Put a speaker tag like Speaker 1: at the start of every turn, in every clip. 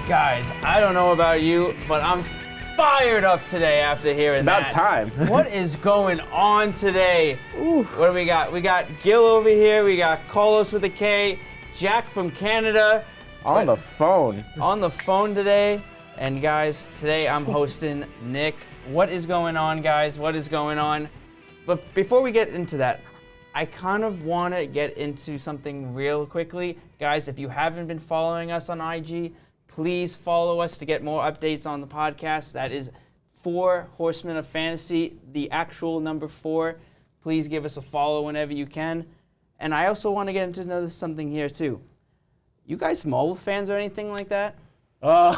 Speaker 1: Guys, I don't know about you, but I'm fired up today after hearing that.
Speaker 2: About time.
Speaker 1: What is going on today? What do we got? We got Gil over here. We got Karlos with a K. Jac from Canada.
Speaker 2: On the phone.
Speaker 1: On the phone today. And guys, today I'm hosting Nick. What is going on, guys? What is going on? But before we get into that, I kind of want to get into something real quickly. Guys, if you haven't been following us on IG, please follow us to get more updates on the podcast. That is 4 Horsemen of Fantasy, the actual number 4. Please give us a follow whenever you can. And I also want to get into something here too. You guys Marvel fans or anything like that?
Speaker 2: God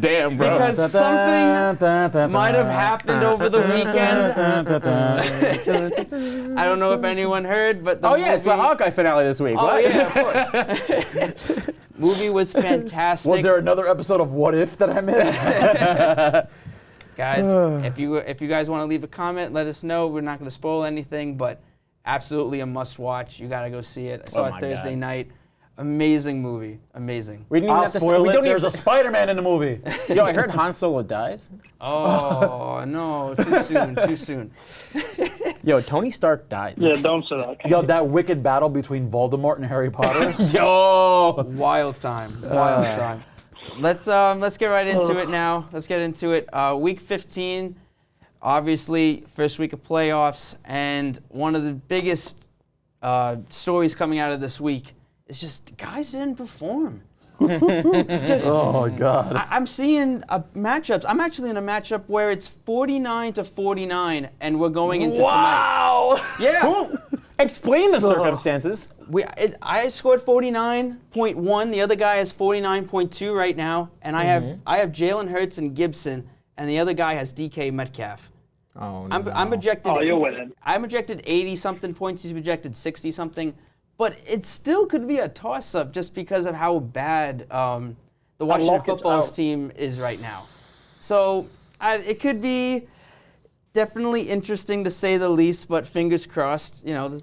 Speaker 2: damn, bro.
Speaker 1: Because something might have happened over the weekend. I don't know if anyone heard, but the movie...
Speaker 2: it's the Hawkeye finale this week.
Speaker 1: Oh,
Speaker 2: what?
Speaker 1: yeah, of course. Movie was fantastic.
Speaker 3: Was there another episode of What If that I missed?
Speaker 1: Guys, if you guys want to leave a comment, let us know. We're not going to spoil anything, but absolutely a must-watch. You got to go see it. I saw it Thursday night. Amazing movie. Amazing.
Speaker 2: We didn't even
Speaker 3: I'll
Speaker 2: have to
Speaker 3: spoil it.
Speaker 2: we
Speaker 3: There's a Spider-Man in the movie.
Speaker 2: Yo, I heard Han Solo dies.
Speaker 1: Oh, no. Too soon. Too soon.
Speaker 2: Yo, Tony Stark died.
Speaker 4: Yeah, don't say that.
Speaker 3: Yo, that wicked battle between Voldemort and Harry Potter.
Speaker 2: Yo!
Speaker 1: Wild time. Wild time. Let's get right into it now. Let's get into it. Week 15, obviously, first week of playoffs, and one of the biggest stories coming out of this week is just guys didn't perform.
Speaker 3: Oh, God.
Speaker 1: I'm seeing matchups. I'm actually in a matchup where it's 49-49, and we're going into tonight. Yeah.
Speaker 2: Explain the circumstances.
Speaker 1: I scored 49.1. The other guy has 49.2 right now, and I have Jalen Hurts and Gibson, and the other guy has DK Metcalf.
Speaker 2: Oh, no.
Speaker 1: I'm projected.
Speaker 4: Oh, you're winning.
Speaker 1: I'm projected 80-something points. He's projected 60-something. But it still could be a toss-up just because of how bad the Washington Football's team is right now. So it could be definitely interesting to say the least, but fingers crossed, I'm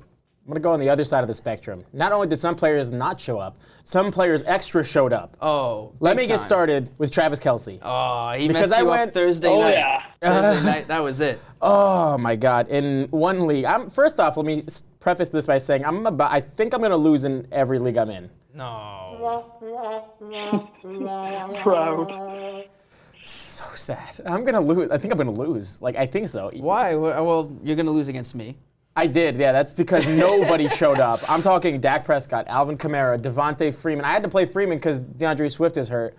Speaker 2: going to go on the other side of the spectrum. Not only did some players not show up, some players extra showed up.
Speaker 1: Oh,
Speaker 2: Let me get started with Travis Kelce.
Speaker 1: Oh, he messed you up Thursday night.
Speaker 4: Yeah.
Speaker 1: Thursday night, that was it.
Speaker 2: Oh, my God. In one league, first off, let me preface this by saying I think I'm going to lose in every league I'm in.
Speaker 1: No.
Speaker 4: Proud.
Speaker 2: So sad. I'm going to lose. I think I'm going to lose. I think so.
Speaker 1: Why? Well, you're going to lose against me.
Speaker 2: I did, yeah. That's because nobody showed up. I'm talking Dak Prescott, Alvin Kamara, Devontae Freeman. I had to play Freeman because DeAndre Swift is hurt.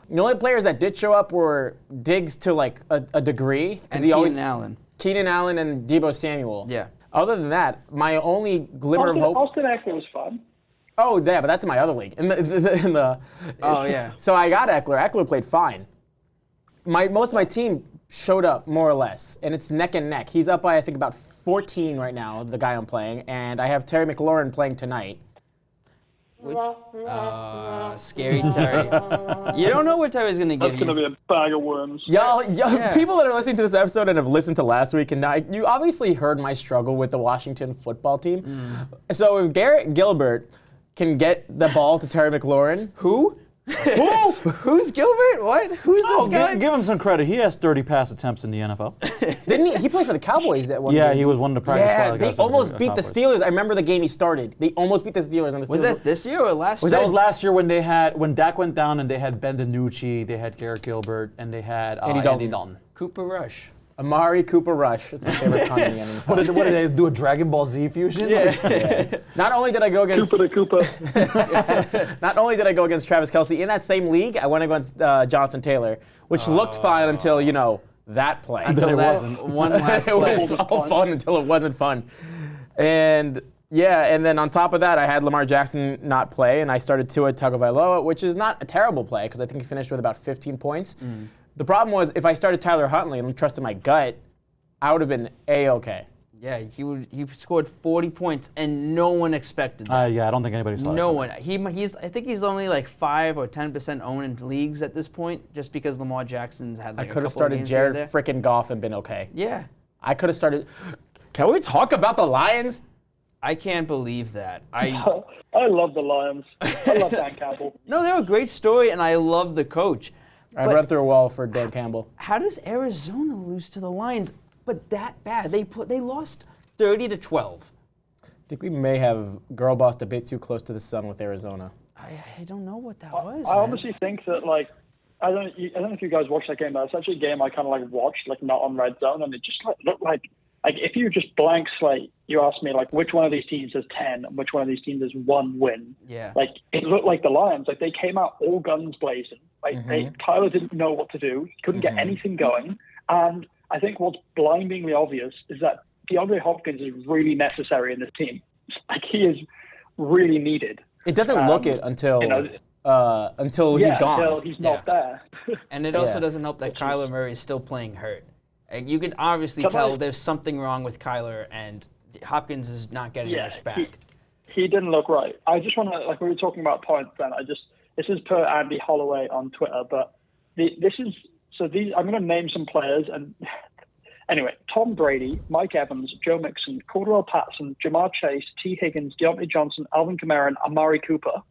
Speaker 2: The only players that did show up were Diggs to a degree.
Speaker 1: And Keenan Allen
Speaker 2: and Deebo Samuel.
Speaker 1: Yeah.
Speaker 2: Other than that, my only glimmer of hope.
Speaker 4: Austin Eckler was fun.
Speaker 2: Oh, yeah, but that's in my other league.
Speaker 1: Oh, yeah.
Speaker 2: So I got Eckler. Eckler played fine. Most of my team showed up, more or less, and it's neck and neck. He's up by, I think, about 14 right now, the guy I'm playing, and I have Terry McLaurin playing tonight.
Speaker 1: Scary Terry. You don't know what Terry's going to give you.
Speaker 4: That's going to be a bag of worms.
Speaker 2: People that are listening to this episode and have listened to last week, and you obviously heard my struggle with the Washington football team. So if Garrett Gilbert can get the ball to Terry McLaurin.
Speaker 1: Who? Who's Gilbert? What? Who's this guy?
Speaker 3: Give him some credit. He has 30 pass attempts in the NFL.
Speaker 2: Didn't he? He played for the Cowboys that one
Speaker 3: Yeah,
Speaker 2: game.
Speaker 3: he was one of the practice squad guys.
Speaker 2: They almost beat the Steelers. I remember the game he started. They almost beat the Steelers. And the Steelers
Speaker 1: Was that this year or last year?
Speaker 3: That was last year when Dak went down and they had Ben DiNucci, they had Garrett Gilbert, and they had Andy Dalton.
Speaker 1: Cooper Rush.
Speaker 2: Amari Cooper Rush. That's my favorite con in the NFL.
Speaker 3: What did they do, a Dragon Ball Z fusion?
Speaker 2: Yeah. Not only did I go against Not only did I go against Travis Kelce, in that same league, I went against Jonathan Taylor, which looked fine until, that play.
Speaker 1: Until
Speaker 3: it
Speaker 1: that
Speaker 3: wasn't.
Speaker 1: one last play.
Speaker 2: It was all fun until it wasn't fun. And then on top of that, I had Lamar Jackson not play, and I started Tua Tagovailoa, which is not a terrible play, because I think he finished with about 15 points. The problem was, if I started Tyler Huntley and trusted my gut, I would have been A-okay.
Speaker 1: Yeah, he scored 40 points, and no one expected that.
Speaker 3: I don't think anybody saw it.
Speaker 1: No one. I think he's only like 5 or 10% owned in leagues at this point, just because Lamar Jackson's had
Speaker 2: I could have started Jared frickin' Goff and been okay.
Speaker 1: Yeah.
Speaker 2: I could have started. Can we talk about the Lions?
Speaker 1: I can't believe that. I
Speaker 4: love the Lions. I love Dan Campbell.
Speaker 1: No, they're a great story, and I love the coach.
Speaker 2: I
Speaker 1: But
Speaker 2: run through a wall for Dan Campbell.
Speaker 1: how does Arizona lose to the Lions, but that bad? They lost 30-12.
Speaker 2: I think we may have girl bossed a bit too close to the sun with Arizona.
Speaker 1: I don't know what that was.
Speaker 4: I
Speaker 1: man.
Speaker 4: honestly think that, like, I don't know if you guys watched that game, but it's actually a game I kind of like watched, like not on Red Zone, and it just looked like if you just blank slate, you ask me like which one of these teams has 10 and which one of these teams has 1 win.
Speaker 1: Yeah.
Speaker 4: Like it looked like the Lions, like they came out all guns blazing. Like Kyler didn't know what to do, couldn't get anything going, and I think what's blindingly obvious is that DeAndre Hopkins is really necessary in this team. Like he is really needed.
Speaker 2: It doesn't look it until he's gone.
Speaker 4: Until he's not there.
Speaker 1: And it also
Speaker 2: Yeah.
Speaker 1: doesn't help that Kyler Murray is still playing hurt. You can obviously
Speaker 4: Come
Speaker 1: tell
Speaker 4: on.
Speaker 1: there's something wrong with Kyler, and Hopkins is not getting
Speaker 4: Yeah,
Speaker 1: respect.
Speaker 4: he didn't look right. I just want to, like we were talking about points then, this is per Andy Holloway on Twitter, but I'm going to name some players, and anyway, Tom Brady, Mike Evans, Joe Mixon, Cordarrelle Patterson, Jamar Chase, T. Higgins, Deontay Johnson, Alvin Kamara, and Amari Cooper.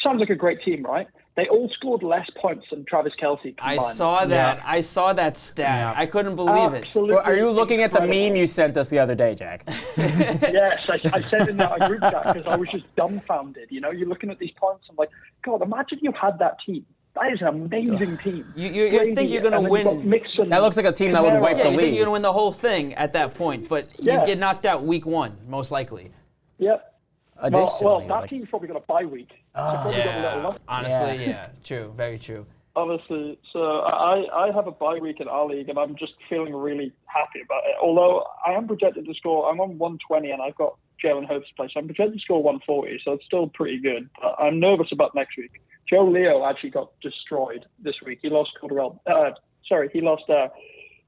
Speaker 4: Sounds like a great team, right? They all scored less points than Travis Kelce combined.
Speaker 1: I saw that.
Speaker 3: Yeah.
Speaker 1: I saw that stat.
Speaker 3: Yeah.
Speaker 1: I couldn't believe it.
Speaker 4: Absolutely
Speaker 2: Well, are you looking at the
Speaker 4: incredible.
Speaker 2: meme you sent us the other day, Jack?
Speaker 4: Yes, I said in that group chat because I was just dumbfounded. You know, you're looking at these points, I'm like, God, imagine you had that team. That is an amazing team.
Speaker 1: You
Speaker 4: Brady,
Speaker 1: think you're going to
Speaker 4: and then you've got
Speaker 1: win?
Speaker 4: Mixon,
Speaker 2: That looks like a team that would
Speaker 4: Kamara.
Speaker 2: wipe
Speaker 1: Yeah,
Speaker 2: the
Speaker 1: you think
Speaker 2: league.
Speaker 1: you're going to win the whole thing at that point, but
Speaker 4: Yeah.
Speaker 1: you get knocked out week 1, most likely.
Speaker 4: Yep. Well,
Speaker 2: Additionally,
Speaker 4: that
Speaker 2: like-
Speaker 4: team's probably got a bye week. They've probably got a little
Speaker 1: Yeah,
Speaker 4: luck.
Speaker 1: honestly, yeah, true, very true.
Speaker 4: Obviously, so I have a bye week in our league, and I'm just feeling really happy about it. Although I am projected to score, I'm on 120, and I've got Jalen Hurts to play, so I'm projected to score 140, so it's still pretty good. But I'm nervous about next week. Joe Leo actually got destroyed this week. He lost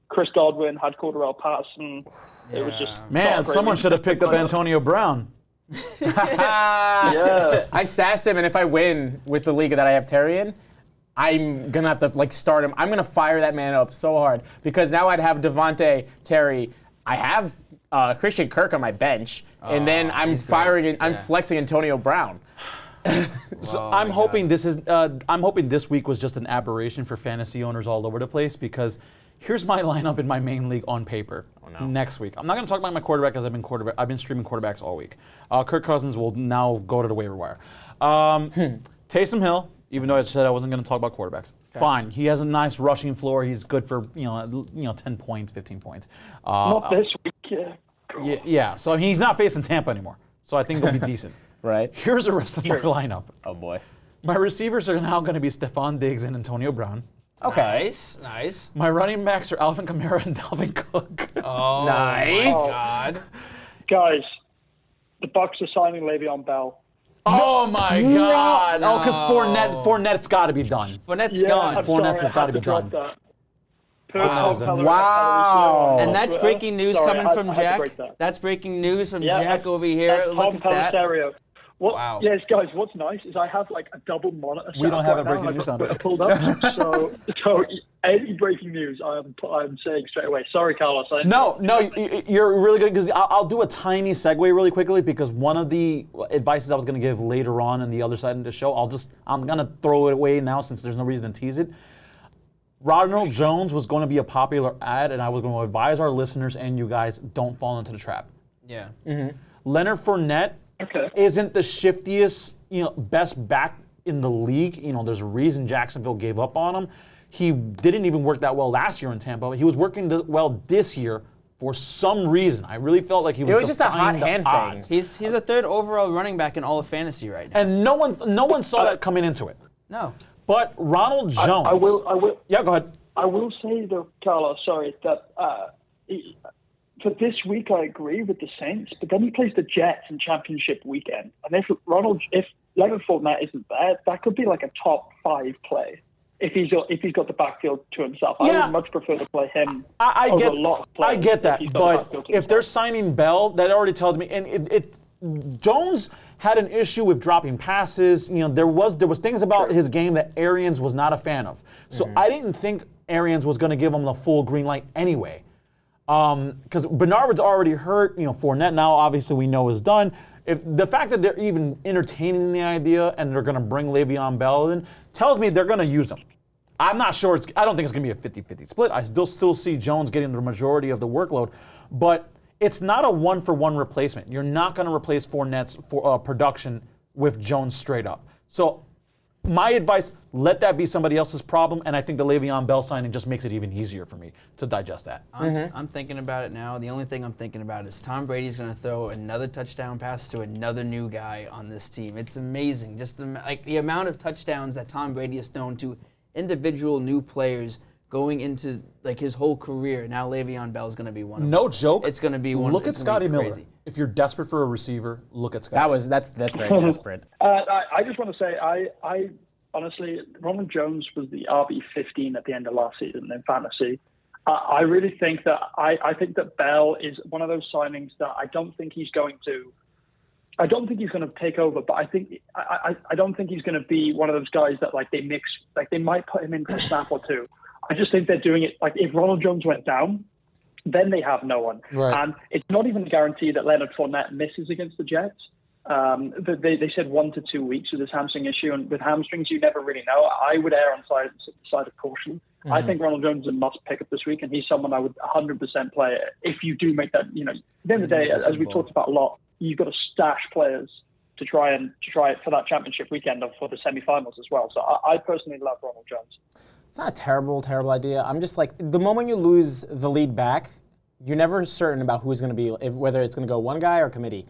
Speaker 4: Chris Godwin, had Cordarrelle Patterson. It was just not a
Speaker 3: Man,
Speaker 4: great
Speaker 3: someone
Speaker 4: week.
Speaker 3: should have picked up Antonio Brown.
Speaker 4: Yeah.
Speaker 2: I stashed him, and if I win with the league that I have Terry in, I'm gonna have to like start him. I'm gonna fire that man up so hard because now I'd have Devontae, Terry. I have Christian Kirk on my bench, and then I'm
Speaker 1: he's great.
Speaker 2: firing. I'm
Speaker 1: Yeah.
Speaker 2: flexing Antonio Brown.
Speaker 3: So
Speaker 1: Oh
Speaker 3: I'm
Speaker 1: my
Speaker 3: hoping I'm hoping this week was just an aberration for fantasy owners all over the place because here's my lineup in my main league on paper. Next week, I'm not going to talk about my quarterback because I've been streaming quarterbacks all week. Kirk Cousins will now go to the waiver wire. Taysom Hill, even though I said I wasn't going to talk about quarterbacks, fine. He has a nice rushing floor. He's good for 10 points, 15 points.
Speaker 4: Not this week. Yeah.
Speaker 3: Yeah. So I mean, he's not facing Tampa anymore. So I think he'll be decent.
Speaker 2: Right?
Speaker 3: Here's the rest of my lineup.
Speaker 2: Oh boy.
Speaker 3: My receivers are now going to be Stephon Diggs and Antonio Brown.
Speaker 2: Okay.
Speaker 1: Nice.
Speaker 3: My running backs are Alvin Kamara and Dalvin Cook.
Speaker 1: Oh,
Speaker 2: Nice.
Speaker 1: my God.
Speaker 4: Guys, the Bucks are signing Le'Veon Bell.
Speaker 3: Oh my God!
Speaker 1: No.
Speaker 3: Oh, because Fournette's got to be done.
Speaker 1: Fournette's
Speaker 4: Yeah,
Speaker 1: gone.
Speaker 4: I'm
Speaker 3: Fournette's
Speaker 4: sorry,
Speaker 3: has
Speaker 4: I
Speaker 3: gotta
Speaker 4: had
Speaker 3: be
Speaker 4: to drop
Speaker 3: done.
Speaker 4: that. Per
Speaker 3: Wow.
Speaker 4: Tom Pellerin-
Speaker 2: Wow.
Speaker 1: And that's breaking news
Speaker 4: Sorry,
Speaker 1: coming
Speaker 4: I
Speaker 1: from
Speaker 4: had to
Speaker 1: Jack.
Speaker 4: break that.
Speaker 1: That's breaking news from
Speaker 4: Yeah,
Speaker 1: Jack over here.
Speaker 4: That's
Speaker 1: Look
Speaker 4: Tom
Speaker 1: at that.
Speaker 4: Pellerin.
Speaker 1: Wow.
Speaker 4: Yes, guys, what's nice is I have like a double monitor.
Speaker 3: We don't have a breaking
Speaker 4: breaking
Speaker 3: news on it.
Speaker 4: pulled up. so any breaking news, I'm saying straight away. Sorry, Carlos.
Speaker 3: No, you're really good because I'll do a tiny segue really quickly because one of the advices I was going to give later on in the other side of the show, I'm going to throw it away now since there's no reason to tease it. Ronald Jones was going to be a popular ad, and I was going to advise our listeners and you guys don't fall into the trap.
Speaker 1: Yeah.
Speaker 3: Leonard Fournette
Speaker 4: Okay.
Speaker 3: isn't the shiftiest, best back in the league. There's a reason Jacksonville gave up on him. He didn't even work that well last year in Tampa. He was working well this year for some reason. I really felt like he was.
Speaker 2: It was just a hot
Speaker 3: defying the
Speaker 2: hand
Speaker 3: odds.
Speaker 2: thing.
Speaker 1: He's a third overall running back in all of fantasy right now.
Speaker 3: And no one saw that coming into it.
Speaker 1: No.
Speaker 3: But Ronald Jones.
Speaker 4: I will.
Speaker 3: Yeah, go ahead.
Speaker 4: I will say though, Carlos, sorry, that for this week I agree with the Saints, but then he plays the Jets in championship weekend, and if Leonard Fournette isn't there, that could be like a top 5 play. If he's got the backfield to himself, I
Speaker 3: Yeah.
Speaker 4: would much prefer to play him
Speaker 3: I
Speaker 4: over
Speaker 3: get,
Speaker 4: a lot of players.
Speaker 3: I get that,
Speaker 4: if he's got the
Speaker 3: but
Speaker 4: backfield to
Speaker 3: if they're
Speaker 4: himself.
Speaker 3: signing Bell, that already tells me. And Jones had an issue with dropping passes. There was things about his game that Arians was not a fan of. So I didn't think Arians was going to give him the full green light anyway. Because Bernard's already hurt. Fournette now obviously we know is done. If the fact that they're even entertaining the idea and they're going to bring Le'Veon Bell in tells me they're going to use him. I'm not sure. I don't think it's going to be a 50-50 split. I still see Jones getting the majority of the workload, but it's not a one-for-one replacement. You're not going to replace Fournette's production with Jones straight up. So my advice, let that be somebody else's problem, and I think the Le'Veon Bell signing just makes it even easier for me to digest that.
Speaker 1: I'm thinking about it now. The only thing I'm thinking about is Tom Brady's going to throw another touchdown pass to another new guy on this team. It's amazing. Just the amount of touchdowns that Tom Brady has thrown to individual new players going into his whole career. Now Le'Veon Bell is going to be one of them.
Speaker 3: No joke.
Speaker 1: It's going to be one.
Speaker 3: Look at Scotty Miller. If you're desperate for a receiver, look at Scotty.
Speaker 2: That's very desperate.
Speaker 4: I just want to say, I honestly, Ronald Jones was the RB15 at the end of last season in fantasy. I really think that I think that Bell is one of those signings that I don't think he's going to take over, but I don't think he's going to be one of those guys that they might put him in for a snap or two. I just think they're doing it if Ronald Jones went down, then they have no one.
Speaker 3: Right.
Speaker 4: And it's not even a guarantee that Leonard Fournette misses against the Jets. They said 1 to 2 weeks with his hamstring issue, and with hamstrings you never really know. I would err on the side of caution. Mm-hmm. I think Ronald Jones is a must pick up this week, and he's someone I would 100% play if you do make that. At the end of the day, as we've talked about a lot, you've got to stash players to try it for that championship weekend or for the semifinals as well. So I personally love Ronald Jones.
Speaker 2: It's not a terrible idea. I'm just the moment you lose the lead back, you're never certain about who's going to be, whether it's going to go one guy or committee.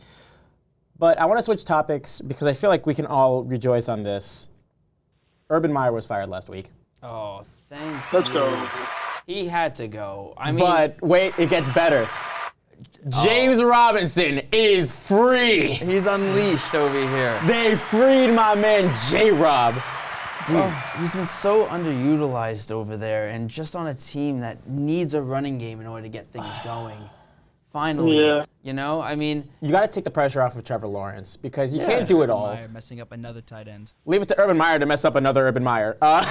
Speaker 2: But I want to switch topics because I feel like we can all rejoice on this. Urban Meyer was fired last week.
Speaker 1: Oh, thank
Speaker 4: Let's
Speaker 1: you.
Speaker 4: go.
Speaker 1: He had to go.
Speaker 2: But wait, it gets better. James Robinson is free.
Speaker 1: He's unleashed over here.
Speaker 2: They freed my man J-Rob.
Speaker 1: Dude, he's been so underutilized over there, and just on a team that needs a running game in order to get things going. Finally,
Speaker 4: Yeah.
Speaker 2: You got to take the pressure off of Trevor Lawrence because you can't do it all.
Speaker 5: Meyer messing up another tight end.
Speaker 2: Leave it to Urban Meyer to mess up another Urban Meyer.
Speaker 4: I'm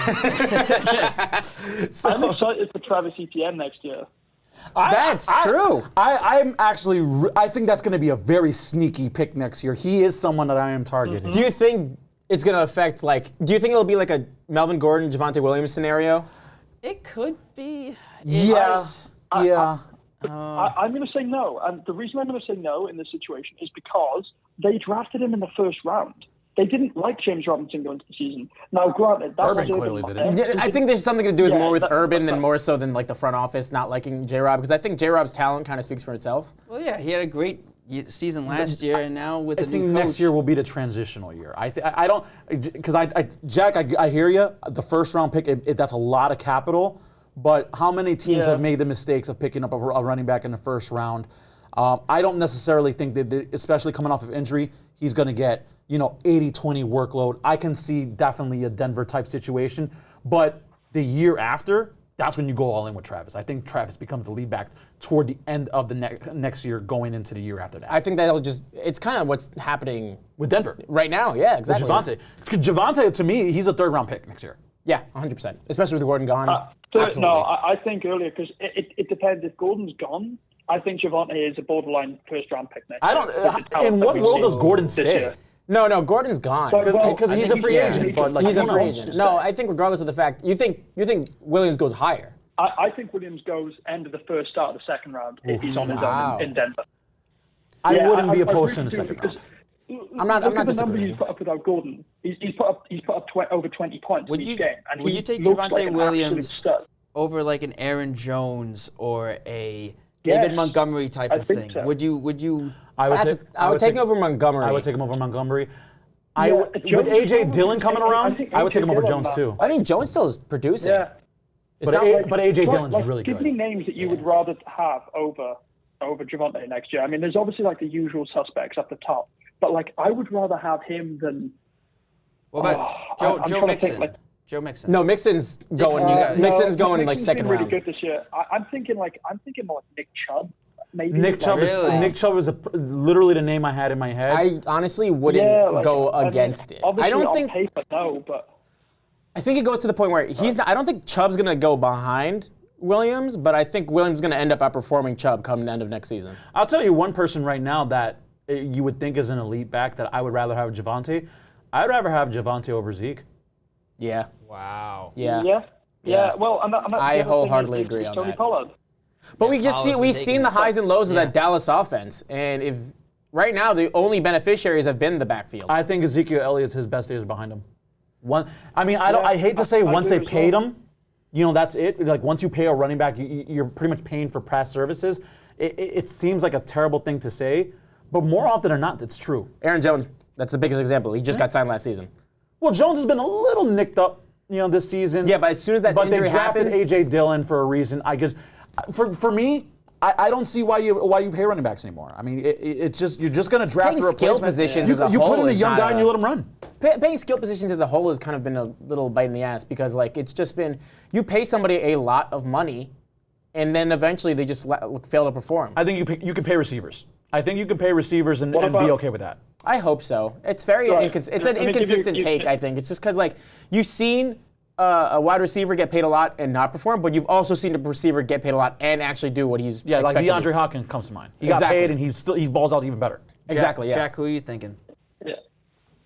Speaker 4: excited for Travis Etienne next year.
Speaker 2: That's true.
Speaker 3: I think that's going to be a very sneaky pick next year. He is someone that I am targeting.
Speaker 2: Do you think it's going to affect, do you think it'll be like a Melvin Gordon, Javonte Williams scenario?
Speaker 1: It could be.
Speaker 3: Yeah.
Speaker 4: I'm going to say no. And the reason I'm going to say no in this situation is because they drafted him in the first round. They didn't like James Robinson going into the season. Now, granted, that
Speaker 3: Urban
Speaker 4: was
Speaker 3: clearly didn't.
Speaker 2: Yeah, I think there's something to do with more with Urban than
Speaker 4: right.
Speaker 2: more so than the front office not liking J-Rob because I think J-Rob's talent kind of speaks for itself.
Speaker 1: Well, yeah, he had a great season last year, and now with
Speaker 3: I
Speaker 1: the
Speaker 3: think
Speaker 1: new coach.
Speaker 3: next year will be the transitional year. I don't, because Jack, I hear you. The first round pick, that's a lot of capital. But how many teams have made the mistakes of picking up a running back in the first round? I don't necessarily think that, especially coming off of injury, he's going to get 80-20 workload. I can see definitely a Denver type situation. But the year after, that's when you go all in with Travis. I think Travis becomes the lead back toward the end of the next year, going into the year after that.
Speaker 2: I think it's kind of what's happening
Speaker 3: with Denver
Speaker 2: right now. Yeah, exactly.
Speaker 3: With Javonte, to me, he's a third round pick next year.
Speaker 2: Yeah, 100%. Especially with Gordon gone.
Speaker 4: No, I think earlier because it depends. If Gordon's gone, I think Javonte is a borderline first round pick next year.
Speaker 3: In what world does Gordon stay?
Speaker 2: No, Gordon's gone.
Speaker 3: Because he's a free agent. But
Speaker 2: he's a free agent. No, I think regardless of the fact, you think Williams goes higher.
Speaker 4: I think Williams goes end of the first, start of the second round if he's on his own in Denver.
Speaker 3: I wouldn't be opposed to in the second round.
Speaker 2: I'm not
Speaker 4: the
Speaker 2: disagreeing.
Speaker 4: number he's put up without Gordon. He's put up over 20 points in each game. And
Speaker 1: would
Speaker 4: he
Speaker 1: you take
Speaker 4: looks
Speaker 1: Javonte
Speaker 4: like an
Speaker 1: Williams
Speaker 4: absolute stud.
Speaker 1: over an Aaron Jones or a
Speaker 4: Yes,
Speaker 1: David Montgomery type
Speaker 4: I
Speaker 1: of
Speaker 4: think
Speaker 1: thing?
Speaker 4: so.
Speaker 1: Would you?
Speaker 2: I would take him over Montgomery.
Speaker 3: I would take him over Montgomery.
Speaker 4: Jones
Speaker 3: With A.J.
Speaker 4: is
Speaker 3: Dillon coming
Speaker 4: probably-
Speaker 3: around, I would take him over Jones too.
Speaker 2: I think Jones still is producing.
Speaker 4: Yeah.
Speaker 3: But A.J. Dillon's really
Speaker 4: Give me
Speaker 3: good.
Speaker 4: names that you would rather have over Javonte next year. I mean, there's obviously the usual suspects up the top, but I would rather have him than.
Speaker 1: What about
Speaker 4: I'm
Speaker 1: Joe
Speaker 4: trying to think,
Speaker 1: Mixon? Joe Mixon.
Speaker 2: No, Mixon's going. Mixon's going second
Speaker 4: really
Speaker 2: round.
Speaker 4: good this year. I'm thinking more like Nick Chubb. Maybe
Speaker 3: Nick Chubb is literally the name I had in my head.
Speaker 2: I honestly wouldn't go against it.
Speaker 4: Obviously
Speaker 2: I don't
Speaker 4: on
Speaker 2: think.
Speaker 4: paper, no, but
Speaker 2: I think it goes to the point where he's not. I don't think Chubb's gonna go behind Williams, but I think Williams is going to end up outperforming Chubb come the end of next season.
Speaker 3: I'll tell you one person right now that you would think is an elite back that I would rather have Javonte. I'd rather have Javonte over Zeke.
Speaker 2: Yeah.
Speaker 1: Wow.
Speaker 2: Yeah.
Speaker 4: Yeah. Well,
Speaker 2: I wholesheartedly agree on
Speaker 4: Tony
Speaker 2: that.
Speaker 4: Pollard.
Speaker 2: But we've seen the highs and lows of
Speaker 1: Yeah.
Speaker 2: that Dallas offense, and if right now the only beneficiaries have been the backfield.
Speaker 3: I think Ezekiel Elliott's his best days are behind him. I hate to say once they paid him, that's it. Like once you pay a running back, you're pretty much paying for past services. It seems like a terrible thing to say, but more often than not, it's true.
Speaker 2: Aaron Jones, that's the biggest example. He just got signed last season.
Speaker 3: Well, Jones has been a little nicked up, this season.
Speaker 2: Yeah, but as soon as that
Speaker 3: but
Speaker 2: injury
Speaker 3: they drafted
Speaker 2: happened,
Speaker 3: A.J. Dillon for a reason. I guess for me, I don't see why you pay running backs anymore. I mean, it's just you're just going to draft
Speaker 2: paying
Speaker 3: a
Speaker 2: skill
Speaker 3: replacement.
Speaker 2: positions as a
Speaker 3: You
Speaker 2: whole
Speaker 3: put in a
Speaker 2: is
Speaker 3: young
Speaker 2: not
Speaker 3: guy and you let him run.
Speaker 2: paying skill positions as a whole has kind of been a little bite in the ass because it's just been you pay somebody a lot of money, and then eventually they just fail to perform.
Speaker 3: I think you can pay receivers. I think you can pay receivers and be okay with that.
Speaker 2: I hope so. It's very it's an inconsistent take. I think it's just because you've seen a wide receiver get paid a lot and not perform, but you've also seen a receiver get paid a lot and actually do what he's
Speaker 3: like
Speaker 2: expected to do.
Speaker 3: DeAndre Hopkins comes to mind. He got paid and he balls out even better.
Speaker 2: Exactly. Yeah.
Speaker 1: Jack, who are you thinking?
Speaker 4: Yeah.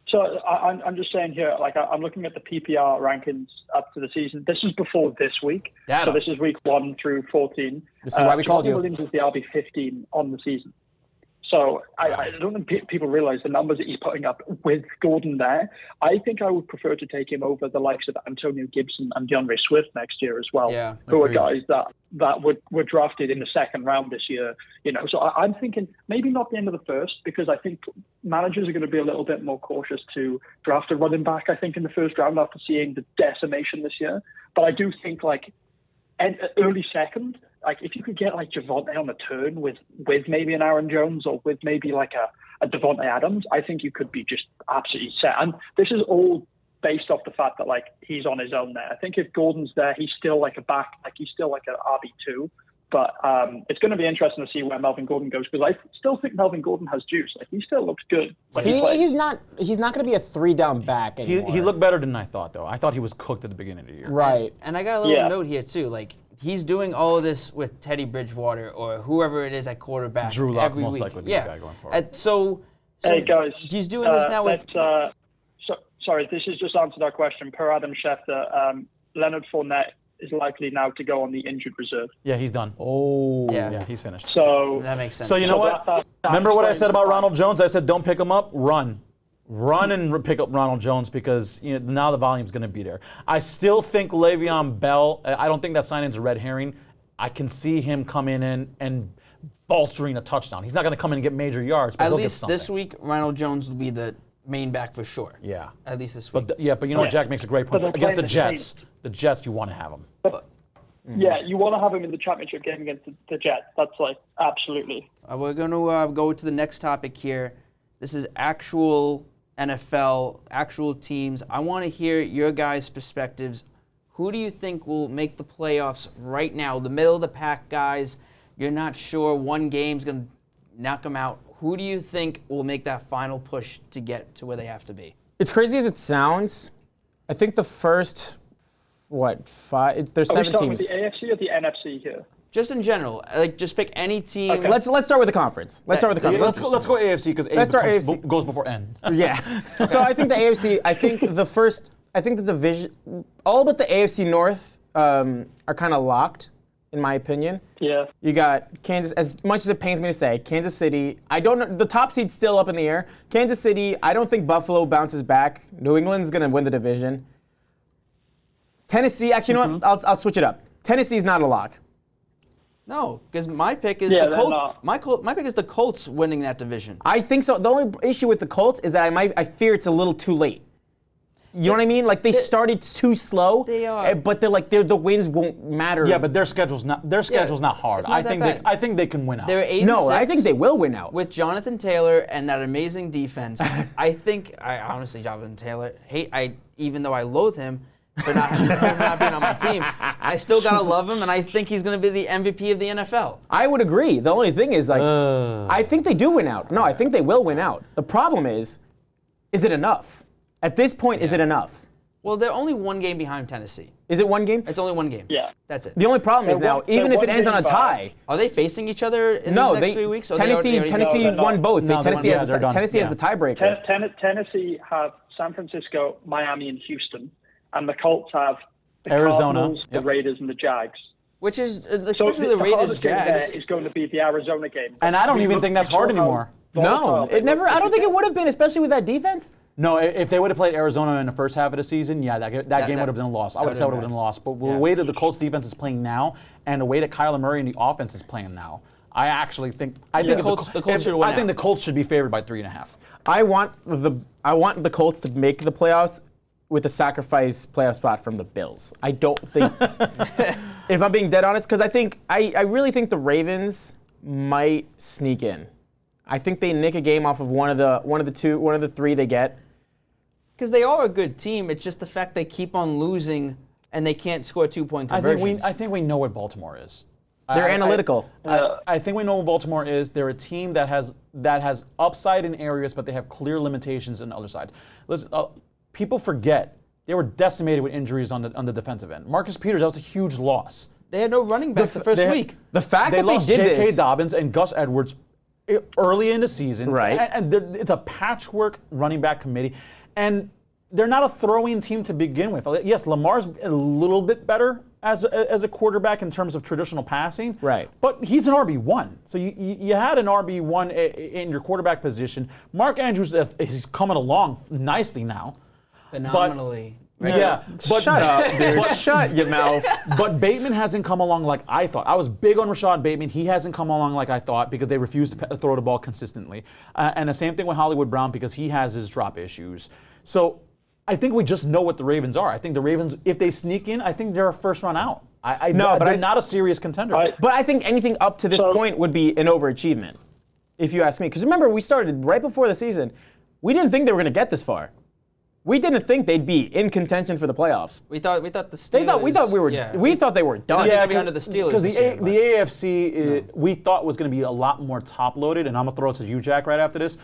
Speaker 4: So I'm just saying here, I'm looking at the PPR rankings up to the season. This is before this week. So this is week 1 through 14.
Speaker 2: This is why we called you.
Speaker 4: Williams is the RB15 on the season. So I don't think people realize the numbers that he's putting up with Gordon there. I think I would prefer to take him over the likes of Antonio Gibson and DeAndre Swift next year as well, who are guys that were drafted in the second round this year. So I'm thinking maybe not the end of the first, because I think managers are going to be a little bit more cautious to draft a running back, I think, in the first round after seeing the decimation this year. But I do think early second, if you could get Javonte on the turn with maybe an Aaron Jones or with maybe a Devontae Adams, I think you could be just absolutely set. And this is all based off the fact that he's on his own there. I think if Gordon's there, he's still a back, he's still an RB2. But it's going to be interesting to see where Melvin Gordon goes, because I still think Melvin Gordon has juice. He still looks good.
Speaker 2: He's not going to be a 3-down back anymore.
Speaker 3: He looked better than I thought, though. I thought he was cooked at the beginning of the year.
Speaker 2: Right.
Speaker 1: And I got a little note here too. He's doing all of this with Teddy Bridgewater or whoever it is at quarterback.
Speaker 3: Drew Lock
Speaker 1: every
Speaker 3: most
Speaker 1: week.
Speaker 3: likely be the guy going forward.
Speaker 1: So
Speaker 4: hey guys,
Speaker 1: he's doing this now with.
Speaker 4: Sorry, this has just answered our question. Per Adam Schefter, Leonard Fournette is likely now to go on the injured reserve.
Speaker 3: Yeah, he's done.
Speaker 2: Oh.
Speaker 1: Yeah,
Speaker 3: he's finished.
Speaker 4: So
Speaker 1: that makes sense.
Speaker 3: So you know what? Remember what I said about Ronald Jones? I said don't pick him up, run and pick up Ronald Jones, because now the volume's going to be there. I still think Le'Veon Bell, I don't think that signing's a red herring. I can see him coming in and bolstering a touchdown. He's not going to come in and get major yards, but
Speaker 1: at
Speaker 3: he'll
Speaker 1: least
Speaker 3: get
Speaker 1: this week, Ronald Jones will be the main back for sure.
Speaker 3: Yeah.
Speaker 1: At least this week.
Speaker 3: But you know what? Jack makes a great point.
Speaker 4: But
Speaker 3: Against the
Speaker 4: the
Speaker 3: Jets, you want to have him.
Speaker 4: Yeah, you want to have him in the championship game against the Jets. That's absolutely.
Speaker 1: We're going to go to the next topic here. This is actual NFL, actual teams. I want to hear your guys' perspectives. Who do you think will make the playoffs right now? The middle of the pack guys, you're not sure one game's going to knock them out. Who do you think will make that final push to get to where they have to be?
Speaker 2: It's crazy as it sounds. I think the first, 5? There's 7
Speaker 4: Are we starting
Speaker 2: teams.
Speaker 4: with the AFC or the NFC here?
Speaker 1: Just in general, just pick any team.
Speaker 4: Okay.
Speaker 2: Let's start with the conference. Let's start with the conference.
Speaker 3: Let's go AFC, because A goes before N.
Speaker 2: Yeah. So I think the AFC. I think the division, all but the AFC North, are kind of locked, in my opinion.
Speaker 4: Yeah.
Speaker 2: You got Kansas. As much as it pains me to say, Kansas City. I don't know. The top seed's still up in the air. Kansas City. I don't think Buffalo bounces back. New England's gonna win the division. Tennessee. Actually, you know what? I'll switch it up. Tennessee's not a lock.
Speaker 1: No, because my pick is the Colts. My pick is the Colts winning that division.
Speaker 2: I think so. The only issue with the Colts is that I fear it's a little too late. You know what I mean? They started too slow.
Speaker 1: They are.
Speaker 2: But the wins won't matter.
Speaker 3: Yeah, but their schedule's not hard.
Speaker 1: It's not that bad.
Speaker 3: I think they can win out.
Speaker 1: They're 8-6.
Speaker 2: No, I think they will win out.
Speaker 1: With Jonathan Taylor and that amazing defense. I honestly, Jonathan Taylor, even though I loathe him for not being on my team, I still gotta love him, and I think he's gonna be the MVP of the NFL.
Speaker 2: I would agree. The only thing is, I think they do win out. No, I think they will win out. The problem is it enough? At this point, is it enough?
Speaker 1: Well, they're only one game behind Tennessee.
Speaker 2: Is it one game?
Speaker 1: It's only one game.
Speaker 4: Yeah.
Speaker 1: That's it.
Speaker 2: The only problem is now, even if it ends on a tie.
Speaker 1: Are they facing each other in these next 3 weeks? Or
Speaker 2: Tennessee won both.
Speaker 3: No,
Speaker 2: Tennessee has the
Speaker 3: done.
Speaker 2: tiebreaker.
Speaker 4: Tennessee have San Francisco, Miami, and Houston, and the Colts have the
Speaker 3: Arizona,
Speaker 4: Cardinals, the Raiders, and the Jags.
Speaker 1: Which is,
Speaker 4: So
Speaker 1: especially the Raiders,
Speaker 4: hardest game
Speaker 1: Jags.
Speaker 4: there is going to be the Arizona game.
Speaker 3: And I don't even think that's hard anymore.
Speaker 2: No, it never. I don't think it would have been, especially with that defense.
Speaker 3: No, if they would have played Arizona in the first half of the season, yeah, that game would have been a loss. I would have said it would have been a loss. But the way that the Colts defense is playing now, and the way that Kyler Murray and the offense is playing now, I actually think
Speaker 1: the Colts
Speaker 3: should be favored by 3.5.
Speaker 2: I want the Colts to make the playoffs with a sacrifice playoff spot from the Bills. I don't think, if I'm being dead honest, because I really think the Ravens might sneak in. I think they nick a game off of one of the three they get.
Speaker 1: Because they are a good team. It's just the fact they keep on losing and they can't score 2-point conversions.
Speaker 3: I think we know what Baltimore is.
Speaker 2: They're analytical.
Speaker 3: I think we know what Baltimore is. They're a team that has upside in areas, but they have clear limitations on the other side. Listen, people forget they were decimated with injuries on the defensive end. Marcus Peters, that was a huge loss.
Speaker 1: They had no running back the first week.
Speaker 2: The fact
Speaker 3: they
Speaker 2: that they
Speaker 3: lost
Speaker 2: did
Speaker 3: J.K.
Speaker 2: this.
Speaker 3: Dobbins and Gus Edwards early in the season.
Speaker 2: Right.
Speaker 3: And it's a patchwork running back committee. And they're not a throwing team to begin with. Yes, Lamar's a little bit better as a quarterback in terms of traditional passing.
Speaker 2: Right.
Speaker 3: But he's an RB1. So you had an RB1 in your quarterback position. Mark Andrews, he's coming along nicely now.
Speaker 1: Phenomenally.
Speaker 3: Yeah, but
Speaker 2: Shut up, dude. Shut your mouth.
Speaker 3: But Bateman hasn't come along like I thought. I was big on Rashad Bateman. He hasn't come along like I thought because they refuse to throw the ball consistently. And the same thing with Hollywood Brown because he has his drop issues. So I think we just know what the Ravens are. I think the Ravens, if they sneak in, I think they're a first run out. They're not a serious contender.
Speaker 2: But I think anything up to this point would be an overachievement, if you ask me. Because remember, we started right before the season. We didn't think they were going to get this far. We didn't think they'd be in contention for the playoffs.
Speaker 1: We thought the Steelers.
Speaker 2: We thought they were done.
Speaker 1: Yeah, be under the Steelers.
Speaker 3: Because the AFC we thought was going to be a lot more top loaded, and I'm gonna throw it to you, Jack, right after this,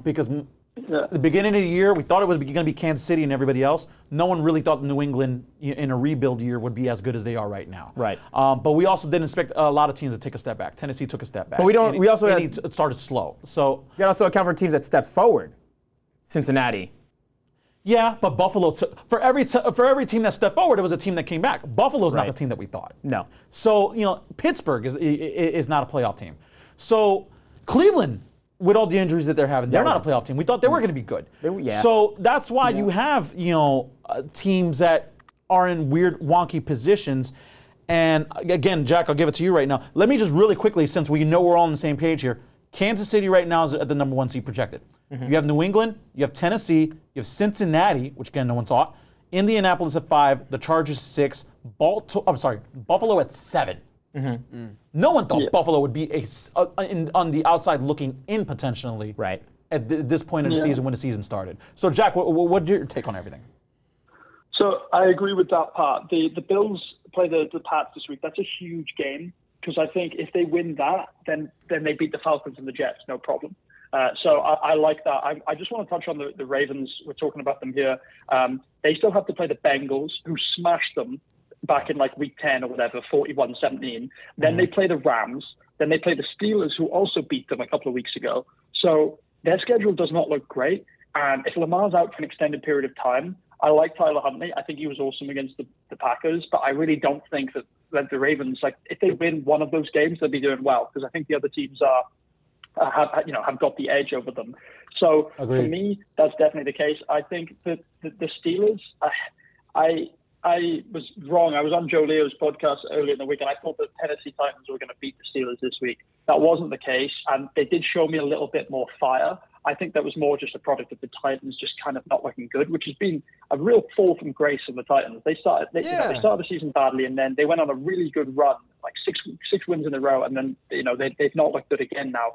Speaker 3: because at the beginning of the year we thought it was going to be Kansas City and everybody else. No one really thought New England in a rebuild year would be as good as they are right now.
Speaker 2: Right.
Speaker 3: But we also didn't expect a lot of teams to take a step back. Tennessee took a step back.
Speaker 2: But
Speaker 3: it started slow. So
Speaker 2: you got to also account for teams that stepped forward. Cincinnati.
Speaker 3: Yeah, but Buffalo, for every team that stepped forward, it was a team that came back. Buffalo's not the team that we thought.
Speaker 2: No.
Speaker 3: So, Pittsburgh is not a playoff team. So, Cleveland, with all the injuries that they're having, they're not a playoff team. We thought they were going to be good. So, that's why you have, teams that are in weird, wonky positions. And, again, Jack, I'll give it to you right now. Let me just really quickly, since we know we're all on the same page here, Kansas City right now is at the number 1 seed projected. Mm-hmm. You have New England, you have Tennessee, you have Cincinnati, which again no one thought, Indianapolis at 5, the Chargers 6, Buffalo at 7. Mm-hmm. No one thought Buffalo would be on the outside looking in potentially at this point in the season when the season started. So Jack, what's your take on everything?
Speaker 4: So I agree with that part. The Bills play the Pats this week. That's a huge game because I think if they win that, then they beat the Falcons and the Jets, no problem. So I like that. I just want to touch on the Ravens. We're talking about them here. They still have to play the Bengals, who smashed them back in like week 10 or whatever, 41-17. Then they play the Rams. Then they play the Steelers, who also beat them a couple of weeks ago. So their schedule does not look great. And if Lamar's out for an extended period of time, I like Tyler Huntley. I think he was awesome against the Packers, but I really don't think that the Ravens, like if they win one of those games, they'll be doing well because I think the other teams have got the edge over them. So
Speaker 3: Agreed.
Speaker 4: For me, that's definitely the case. I think that the Steelers, I was wrong. I was on Joe Leo's podcast earlier in the week, and I thought the Tennessee Titans were going to beat the Steelers this week. That wasn't the case, and they did show me a little bit more fire. I think that was more just a product of the Titans just kind of not looking good, which has been a real fall from grace from the Titans. They started the season badly, and then they went on a really good run, like six wins in a row, and then they've not looked good again now.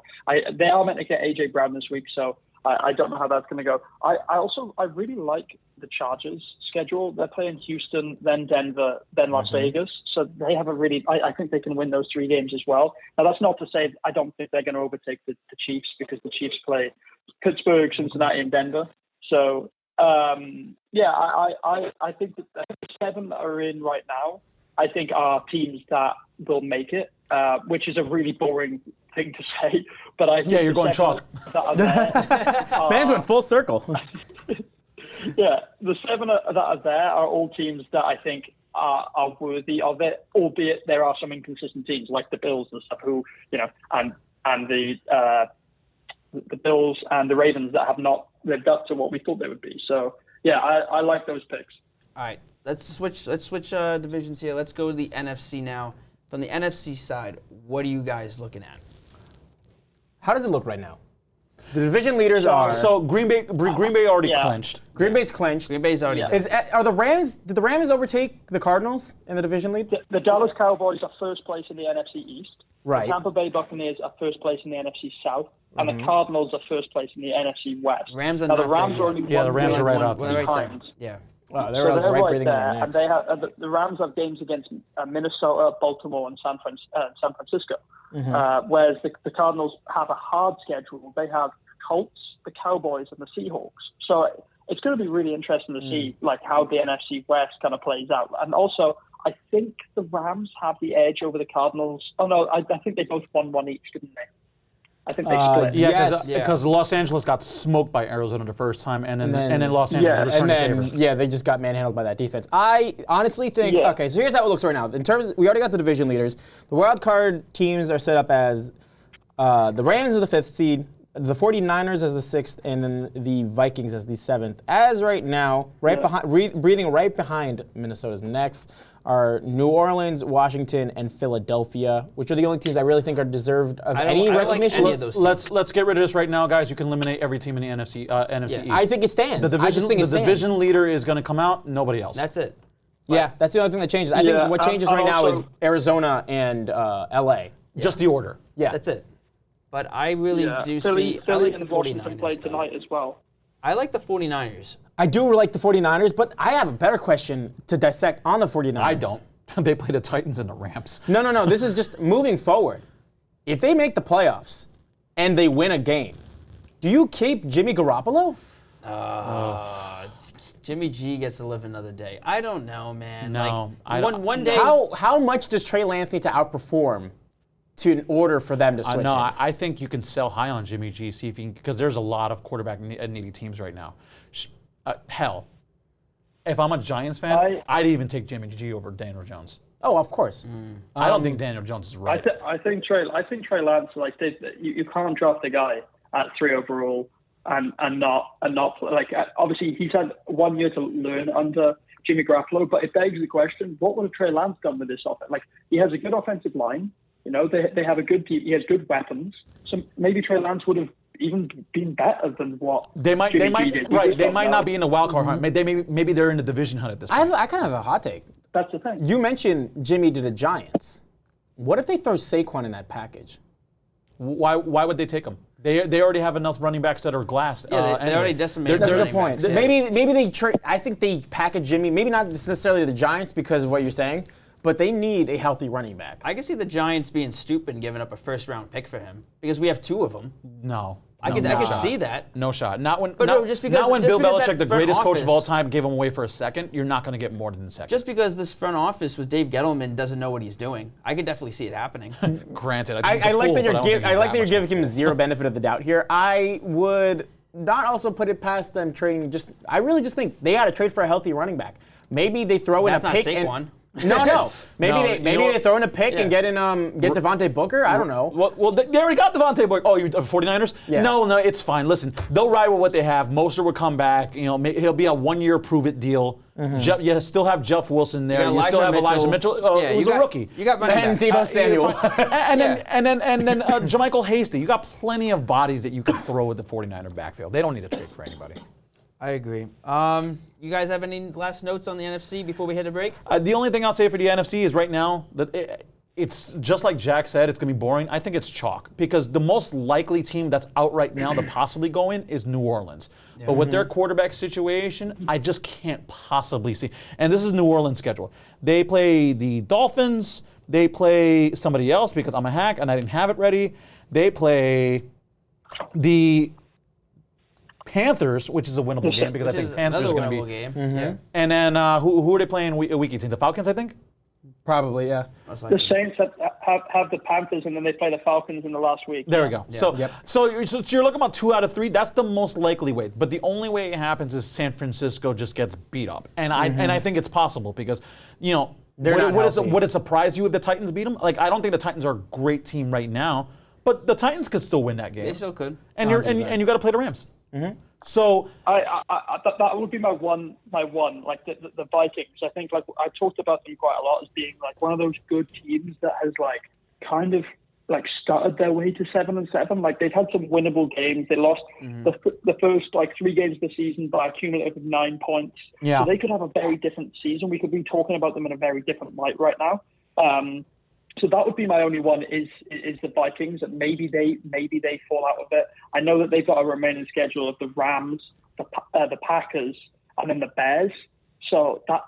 Speaker 4: They are meant to get AJ Brown this week, so I don't know how that's going to go. I really like the Chargers' schedule. They're playing Houston, then Denver, then Las Vegas. So they have I think they can win those 3 games as well. Now, that's not to say I don't think they're going to overtake the Chiefs because the Chiefs play Pittsburgh, Cincinnati, and Denver. So I think that the 7 that are in right now, I think are teams that will make it, which is a really boring thing to say. But I think
Speaker 3: you're going chalk.
Speaker 4: That are there,
Speaker 2: Man's went full circle.
Speaker 4: yeah, the 7 that are there are all teams that I think are worthy of it, albeit there are some inconsistent teams like the Bills and stuff who, and the Bills and the Ravens that have not lived up to what we thought they would be. So yeah, I like those picks.
Speaker 1: All right, let's switch divisions here. Let's go to the NFC now. From the NFC side, what are you guys looking at?
Speaker 2: How does it look right now? The division leaders are.
Speaker 3: So Green Bay already clinched.
Speaker 2: Green Bay's clinched.
Speaker 1: Green Bay's already done.
Speaker 2: Are the Rams? Did the Rams overtake the Cardinals in the division lead?
Speaker 4: The Dallas Cowboys are first place in the NFC East.
Speaker 2: Right.
Speaker 4: The Tampa Bay Buccaneers are first place in the NFC South, and the Cardinals are first place in the NFC West.
Speaker 1: Rams are
Speaker 4: now
Speaker 1: not
Speaker 4: the Rams
Speaker 1: there
Speaker 4: are only
Speaker 1: yet.
Speaker 3: Yeah, the Rams are right out
Speaker 1: We're
Speaker 3: there.
Speaker 1: right there. Yeah.
Speaker 2: Wow,
Speaker 4: So they're right there, and they have the Rams have games against Minnesota, Baltimore, and San Francisco. Whereas the Cardinals have a hard schedule. They have Colts, the Cowboys, and the Seahawks. So it's going to be really interesting to see how the NFC West kind of plays out. And also, I think the Rams have the edge over the Cardinals. Oh no, I think they both won one each, didn't they? I think they split.
Speaker 2: Yes.
Speaker 3: Because Los Angeles got smoked by Arizona the first time, and then Los Angeles returned the favor.
Speaker 2: They just got manhandled by that defense. I honestly think, okay, so here's how it looks right now. In terms, we already got the division leaders. The wild card teams are set up as the Rams are the 5th seed, the 49ers as the 6th, and then the Vikings as the 7th. As right now, breathing right behind Minnesota's next are New Orleans, Washington, and Philadelphia, which are the only teams I really think are deserved of any recognition.
Speaker 1: Like any of those teams.
Speaker 3: Let's get rid of this right now, guys. You can eliminate every team in the NFC East.
Speaker 2: I think it stands.
Speaker 3: The division leader is going to come out. Nobody else.
Speaker 1: That's it.
Speaker 2: Yeah, that's the only thing that changes. I think what changes right now is Arizona and LA.
Speaker 3: Just the order.
Speaker 2: Yeah,
Speaker 1: that's it. But I really do
Speaker 4: Philly
Speaker 1: I like the
Speaker 4: and Washington
Speaker 1: 49ers.
Speaker 4: play tonight as well.
Speaker 1: I like the 49ers.
Speaker 2: I do like the 49ers, but I have a better question to dissect on the 49ers.
Speaker 3: I don't. They play the Titans and the Rams.
Speaker 2: No. This is just moving forward. If they make the playoffs and they win a game, do you keep Jimmy Garoppolo?
Speaker 1: Jimmy G gets to live another day. I don't know, man.
Speaker 3: No,
Speaker 1: one day.
Speaker 2: How much does Trey Lance need to outperform in order for them to switch?
Speaker 3: I think you can sell high on Jimmy G, see if he can, because there's a lot of quarterback needy teams right now. Hell, if I'm a Giants fan, I'd even take Jimmy G over Daniel Jones.
Speaker 2: Oh, of course.
Speaker 3: I don't think Daniel Jones is right.
Speaker 4: I think Trey Lance, you can't draft a guy at 3 overall and not obviously he's had 1 year to learn under Jimmy Garoppolo, but it begs the question: what would have Trey Lance done with this offense? Like, he has a good offensive line. They have a good team. He has good weapons. So maybe Trey Lance would have even been better than what
Speaker 3: they might not be in the wild card hunt. Maybe they're in the division hunt at this point.
Speaker 2: I kind of have a hot take.
Speaker 4: That's the thing.
Speaker 2: You mentioned Jimmy to the Giants. What if they throw Saquon in that package?
Speaker 3: Why would they take him? They already have enough running backs that are glassed.
Speaker 1: Yeah, they already decimated.
Speaker 2: That's a good point.
Speaker 1: Backs,
Speaker 2: Maybe they trade. I think they package Jimmy. Maybe not necessarily the Giants because of what you're saying, but they need a healthy running back.
Speaker 1: I can see the Giants being stupid and giving up a first-round pick for him because we have 2 of them.
Speaker 3: No.
Speaker 1: I could see that.
Speaker 3: No shot. Not when
Speaker 1: Bill
Speaker 3: Belichick, the greatest coach of all
Speaker 1: office,
Speaker 3: time, gave him away for a second. You're not going to get more than a second.
Speaker 1: Just because this front office with Dave Gettleman doesn't know what he's doing, I could definitely see it happening.
Speaker 3: Granted,
Speaker 2: I like that you're giving him zero benefit of the doubt here. I would not also put it past them trading. I really just think they got to trade for a healthy running back. Maybe they throw in a pick.
Speaker 1: That's not Saquon.
Speaker 2: No. Maybe they throw in a pick and get Devontae Booker. I don't know.
Speaker 3: Well, they already got Devontae Booker. Oh, you 49ers?
Speaker 2: Yeah.
Speaker 3: No, it's fine. Listen, they'll ride with what they have. Mostert will come back. He'll be a 1-year prove-it deal. Mm-hmm. You still have Jeff Wilson there. You still have Elijah Mitchell. Who's a rookie.
Speaker 1: You got running
Speaker 2: backs. Deebo Samuel.
Speaker 3: and then JaMychal Hasty. You got plenty of bodies that you can throw with the 49er backfield. They don't need to trade for anybody.
Speaker 1: I agree. You guys have any last notes on the NFC before we hit a break?
Speaker 3: The only thing I'll say for the NFC is right now that it's just like Jack said, it's going to be boring. I think it's chalk because the most likely team that's out right now to possibly go in is New Orleans. Yeah. But with their quarterback situation, I just can't possibly see. And this is New Orleans' schedule. They play the Dolphins. They play somebody else because I'm a hack and I didn't have it ready. They play the Panthers, which is a winnable game because I think Panthers are going to be.
Speaker 1: Game. Yeah.
Speaker 3: And then who are they playing week 18? The Falcons, I think.
Speaker 2: Probably, yeah.
Speaker 4: The Saints have the Panthers, and then they play the Falcons in the last week.
Speaker 3: There we go.
Speaker 1: Yeah.
Speaker 3: So you're looking about 2 out of 3. That's the most likely way. But the only way it happens is San Francisco just gets beat up, and I think it's possible because would it surprise you if the Titans beat them? Like I don't think the Titans are a great team right now, but the Titans could still win that game.
Speaker 1: They still could.
Speaker 3: And you got to play the Rams. So
Speaker 4: that would be my one, like the Vikings. I think like I talked about them quite a lot as being like one of those good teams that has like kind of like started their way to 7-7. Like they've had some winnable games. They lost the first like 3 games of the season by a cumulative of 9 points.
Speaker 3: Yeah.
Speaker 4: So they could have a very different season. We could be talking about them in a very different light right now. So that would be my only one is the Vikings, and maybe they fall out of it. I know that they've got a remaining schedule of the Rams, the Packers, and then the Bears. So that's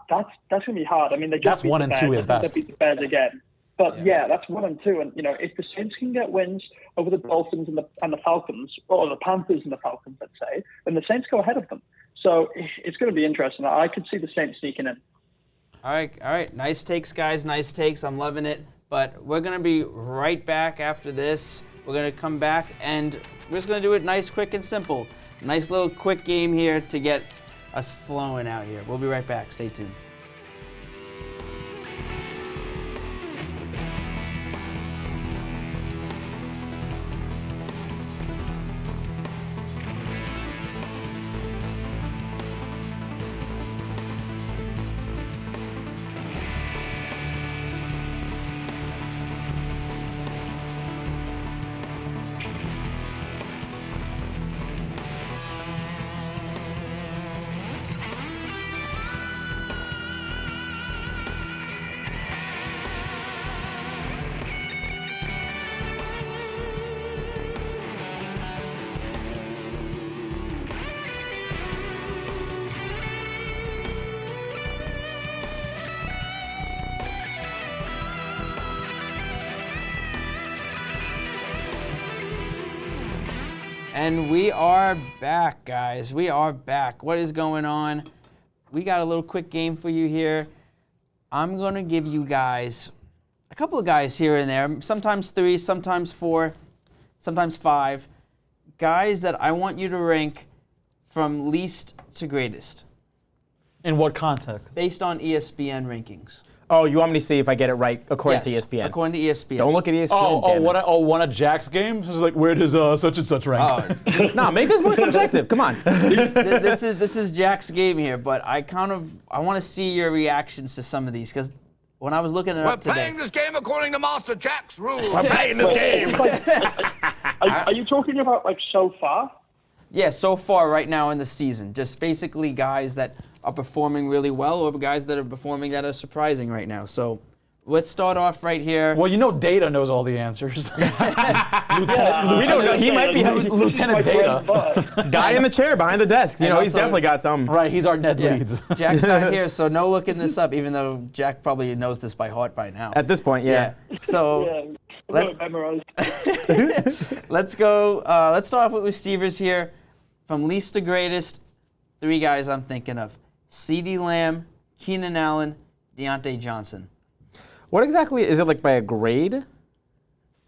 Speaker 4: going to be hard. I mean, they just
Speaker 3: that's 1 and 2 at best.
Speaker 4: They beat the Bears again. But yeah, that's 1 and 2. And if the Saints can get wins over the Dolphins and the Falcons, or the Panthers and the Falcons, let's say, then the Saints go ahead of them. So it's going to be interesting. I could see the Saints sneaking in.
Speaker 1: All right. Nice takes, guys. Nice takes. I'm loving it. But we're going to be right back after this. We're going to come back, and we're just going to do it nice, quick, and simple. Nice little quick game here to get us flowing out here. We'll be right back. Stay tuned. And we are back, guys. We are back. What is going on? We got a little quick game for you here. I'm going to give you guys a couple of guys here and there, sometimes 3, sometimes 4, sometimes 5, guys that I want you to rank from least to greatest.
Speaker 3: In what context?
Speaker 1: Based on ESPN rankings.
Speaker 2: Oh, you want me to see if I get it right according to ESPN?
Speaker 1: According to ESPN.
Speaker 2: Don't look at ESPN.
Speaker 3: One of Jac's games? It's like, where does such and such rank?
Speaker 2: No, make this more subjective. Come on.
Speaker 1: This is Jack's game here, but I want to see your reactions to some of these, because when I was looking it up today.
Speaker 5: We're playing this game according to Master Jack's rules.
Speaker 2: We're playing this game.
Speaker 4: Are you talking about like so far?
Speaker 1: Yeah, so far right now in the season. Just basically guys that are performing really well, or guys that are performing that are surprising right now. So let's start off right here.
Speaker 3: Well, Data knows all the answers.
Speaker 2: We don't know. He might be
Speaker 3: Lieutenant Data.
Speaker 2: Guy in the chair behind the desk. You know, he's
Speaker 1: also-
Speaker 2: definitely got some.
Speaker 3: Right, he's our Ned Leeds.
Speaker 1: Jack's not here, so no looking this up, even though Jack probably knows this by heart by now.
Speaker 2: At this point, yeah.
Speaker 1: So
Speaker 4: Yeah, memorized.
Speaker 1: let's go. Let's start off with receivers here. From least to greatest, 3 guys I'm thinking of. CeeDee Lamb, Keenan Allen, Deontay Johnson.
Speaker 2: What exactly is it, like by a grade?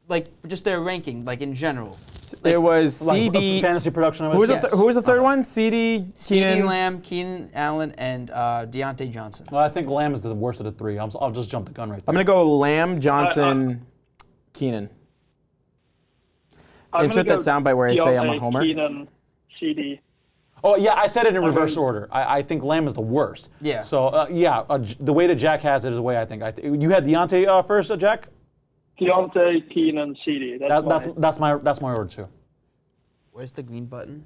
Speaker 1: Like just their ranking, like in general.
Speaker 2: There was
Speaker 3: CD.
Speaker 2: CD.
Speaker 3: Fantasy production.
Speaker 2: Who was
Speaker 1: Yes.
Speaker 2: who was the third one? CD.
Speaker 1: CeeDee Lamb, Keenan Allen, and Deontay Johnson.
Speaker 3: Well, I think Lamb is the worst of the 3. I'll just jump the gun right there.
Speaker 2: I'm gonna go Lamb, Johnson, Keenan. Insert that soundbite where I say I'm a homer.
Speaker 4: Keenan, CD.
Speaker 3: Oh, yeah, I said it in reverse order. I think Lamb is the worst.
Speaker 1: Yeah.
Speaker 3: So, the way that Jack has it is the way I think. You had Deontay first, Jack?
Speaker 4: Deontay, Keenan, CD.
Speaker 3: That's my order, too.
Speaker 1: Where's the green button?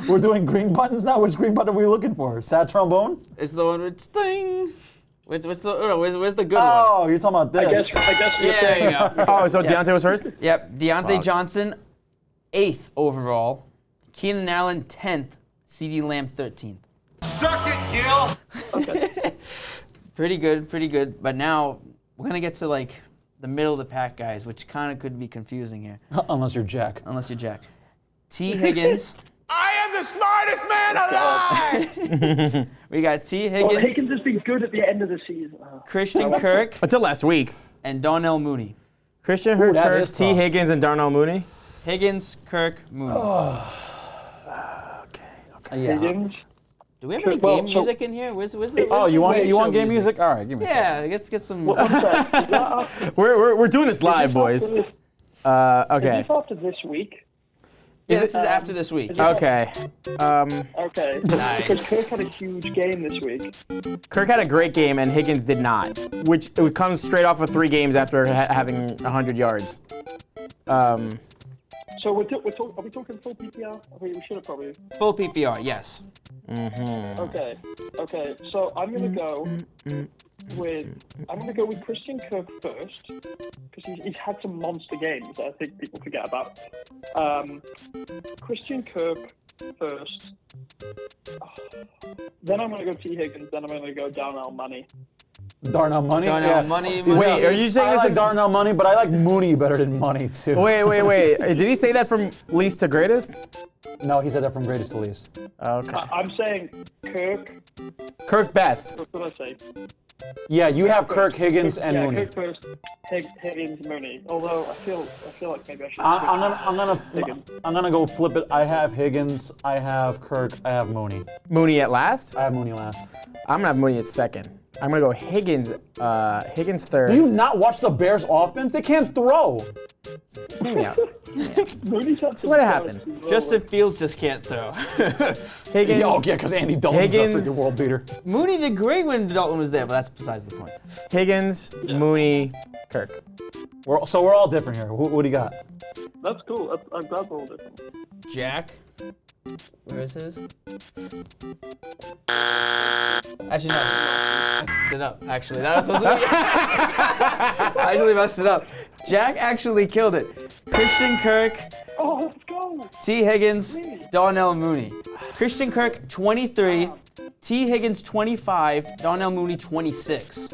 Speaker 3: We're doing green buttons now? Which green button are we looking for? Sad trombone?
Speaker 1: It's the one with sting. Where's the good one?
Speaker 3: Oh, you're talking about this.
Speaker 4: I guess you're
Speaker 1: Yeah, there
Speaker 4: saying
Speaker 1: you go.
Speaker 2: Oh, so Deontay was first?
Speaker 1: Yep, Deontay
Speaker 2: Fuck.
Speaker 1: Johnson, 8th overall. Keenan Allen, 10th. CeeDee Lamb, 13th.
Speaker 5: Suck it, Gil!
Speaker 1: Pretty good. But now we're going to get to like the middle of the pack guys, which kind of could be confusing here,
Speaker 3: Unless you're Jack.
Speaker 1: unless you're Jack. T. Higgins.
Speaker 5: I am the smartest man alive!
Speaker 1: We got T.
Speaker 4: Well,
Speaker 1: Higgins,
Speaker 4: Higgins has been good at the end of the season.
Speaker 1: Christian Kirk,
Speaker 2: Until last week.
Speaker 1: and Darnell Mooney.
Speaker 2: Christian
Speaker 3: that
Speaker 2: Kirk,
Speaker 3: is
Speaker 2: T.
Speaker 3: tough.
Speaker 2: Higgins, and Darnell Mooney.
Speaker 1: Higgins, Kirk, Mooney.
Speaker 3: Yeah.
Speaker 4: Higgins.
Speaker 1: Do we have any
Speaker 4: Well,
Speaker 1: game
Speaker 4: so-
Speaker 1: music in here? Where's the
Speaker 3: Oh, you want
Speaker 1: show
Speaker 3: game music? All right, give me a second.
Speaker 1: Yeah, let's get some.
Speaker 4: One sec. Is that after-
Speaker 2: We're doing this live, boys.
Speaker 4: Is
Speaker 2: Okay.
Speaker 4: this after this week?
Speaker 1: Yeah, this is after this week.
Speaker 2: Okay.
Speaker 4: Okay.
Speaker 1: Nice.
Speaker 4: Because Kirk had a huge game this week.
Speaker 2: Kirk had a great game, and Higgins did not, which it comes straight off of 3 games after having 100 yards.
Speaker 4: So are we talking full PPR? We should have probably.
Speaker 1: Full PPR, yes.
Speaker 4: Okay. Okay. So I'm gonna go with Christian Kirk first because he's had some monster games that I think people forget about. Christian Kirk first. Then I'm gonna go T. Higgins. Then I'm gonna go Darnell Mooney.
Speaker 3: Darnell Money?
Speaker 1: Darnell Money.
Speaker 2: Wait, are you saying
Speaker 3: I
Speaker 2: this?
Speaker 3: like Darnell Money, but I like Mooney better than Money, too.
Speaker 2: Wait. Did he say that from least to greatest?
Speaker 3: No, he said that from greatest to least.
Speaker 2: Okay.
Speaker 4: I'm saying Kirk.
Speaker 2: Kirk best.
Speaker 4: What did I say?
Speaker 3: Yeah, you have Kirk, Higgins, and
Speaker 4: yeah,
Speaker 3: Mooney.
Speaker 4: Kirk first. Higgins, Mooney. Although I feel like maybe I should.
Speaker 3: I'm gonna go flip it. I have Higgins, I have Kirk, I have Mooney.
Speaker 2: Mooney at last?
Speaker 3: I have Mooney last.
Speaker 2: I'm gonna have Mooney at second. I'm gonna go Higgins third.
Speaker 3: Do you not watch the Bears offense? They can't throw.
Speaker 2: Hear me out.
Speaker 4: Mooney's had
Speaker 2: Just let it happen.
Speaker 1: Justin Fields just can't throw.
Speaker 2: Higgins.
Speaker 3: Yeah, because Andy Dalton's a
Speaker 2: Higgins.
Speaker 3: freaking world beater.
Speaker 1: Mooney did great when Dalton was there, but that's besides the point.
Speaker 2: Higgins, Mooney, Kirk.
Speaker 3: So we're all different here. What do you got?
Speaker 4: That's cool. That's all different.
Speaker 1: Jack. Where is his? Actually, no. I messed it up. Actually, that was supposed to be. I actually messed it up. Jack actually killed it. Christian Kirk,
Speaker 4: Oh, let's go.
Speaker 1: T. Higgins, Darnell Mooney. Christian Kirk, 23. T. Higgins, 25. Darnell Mooney, 26.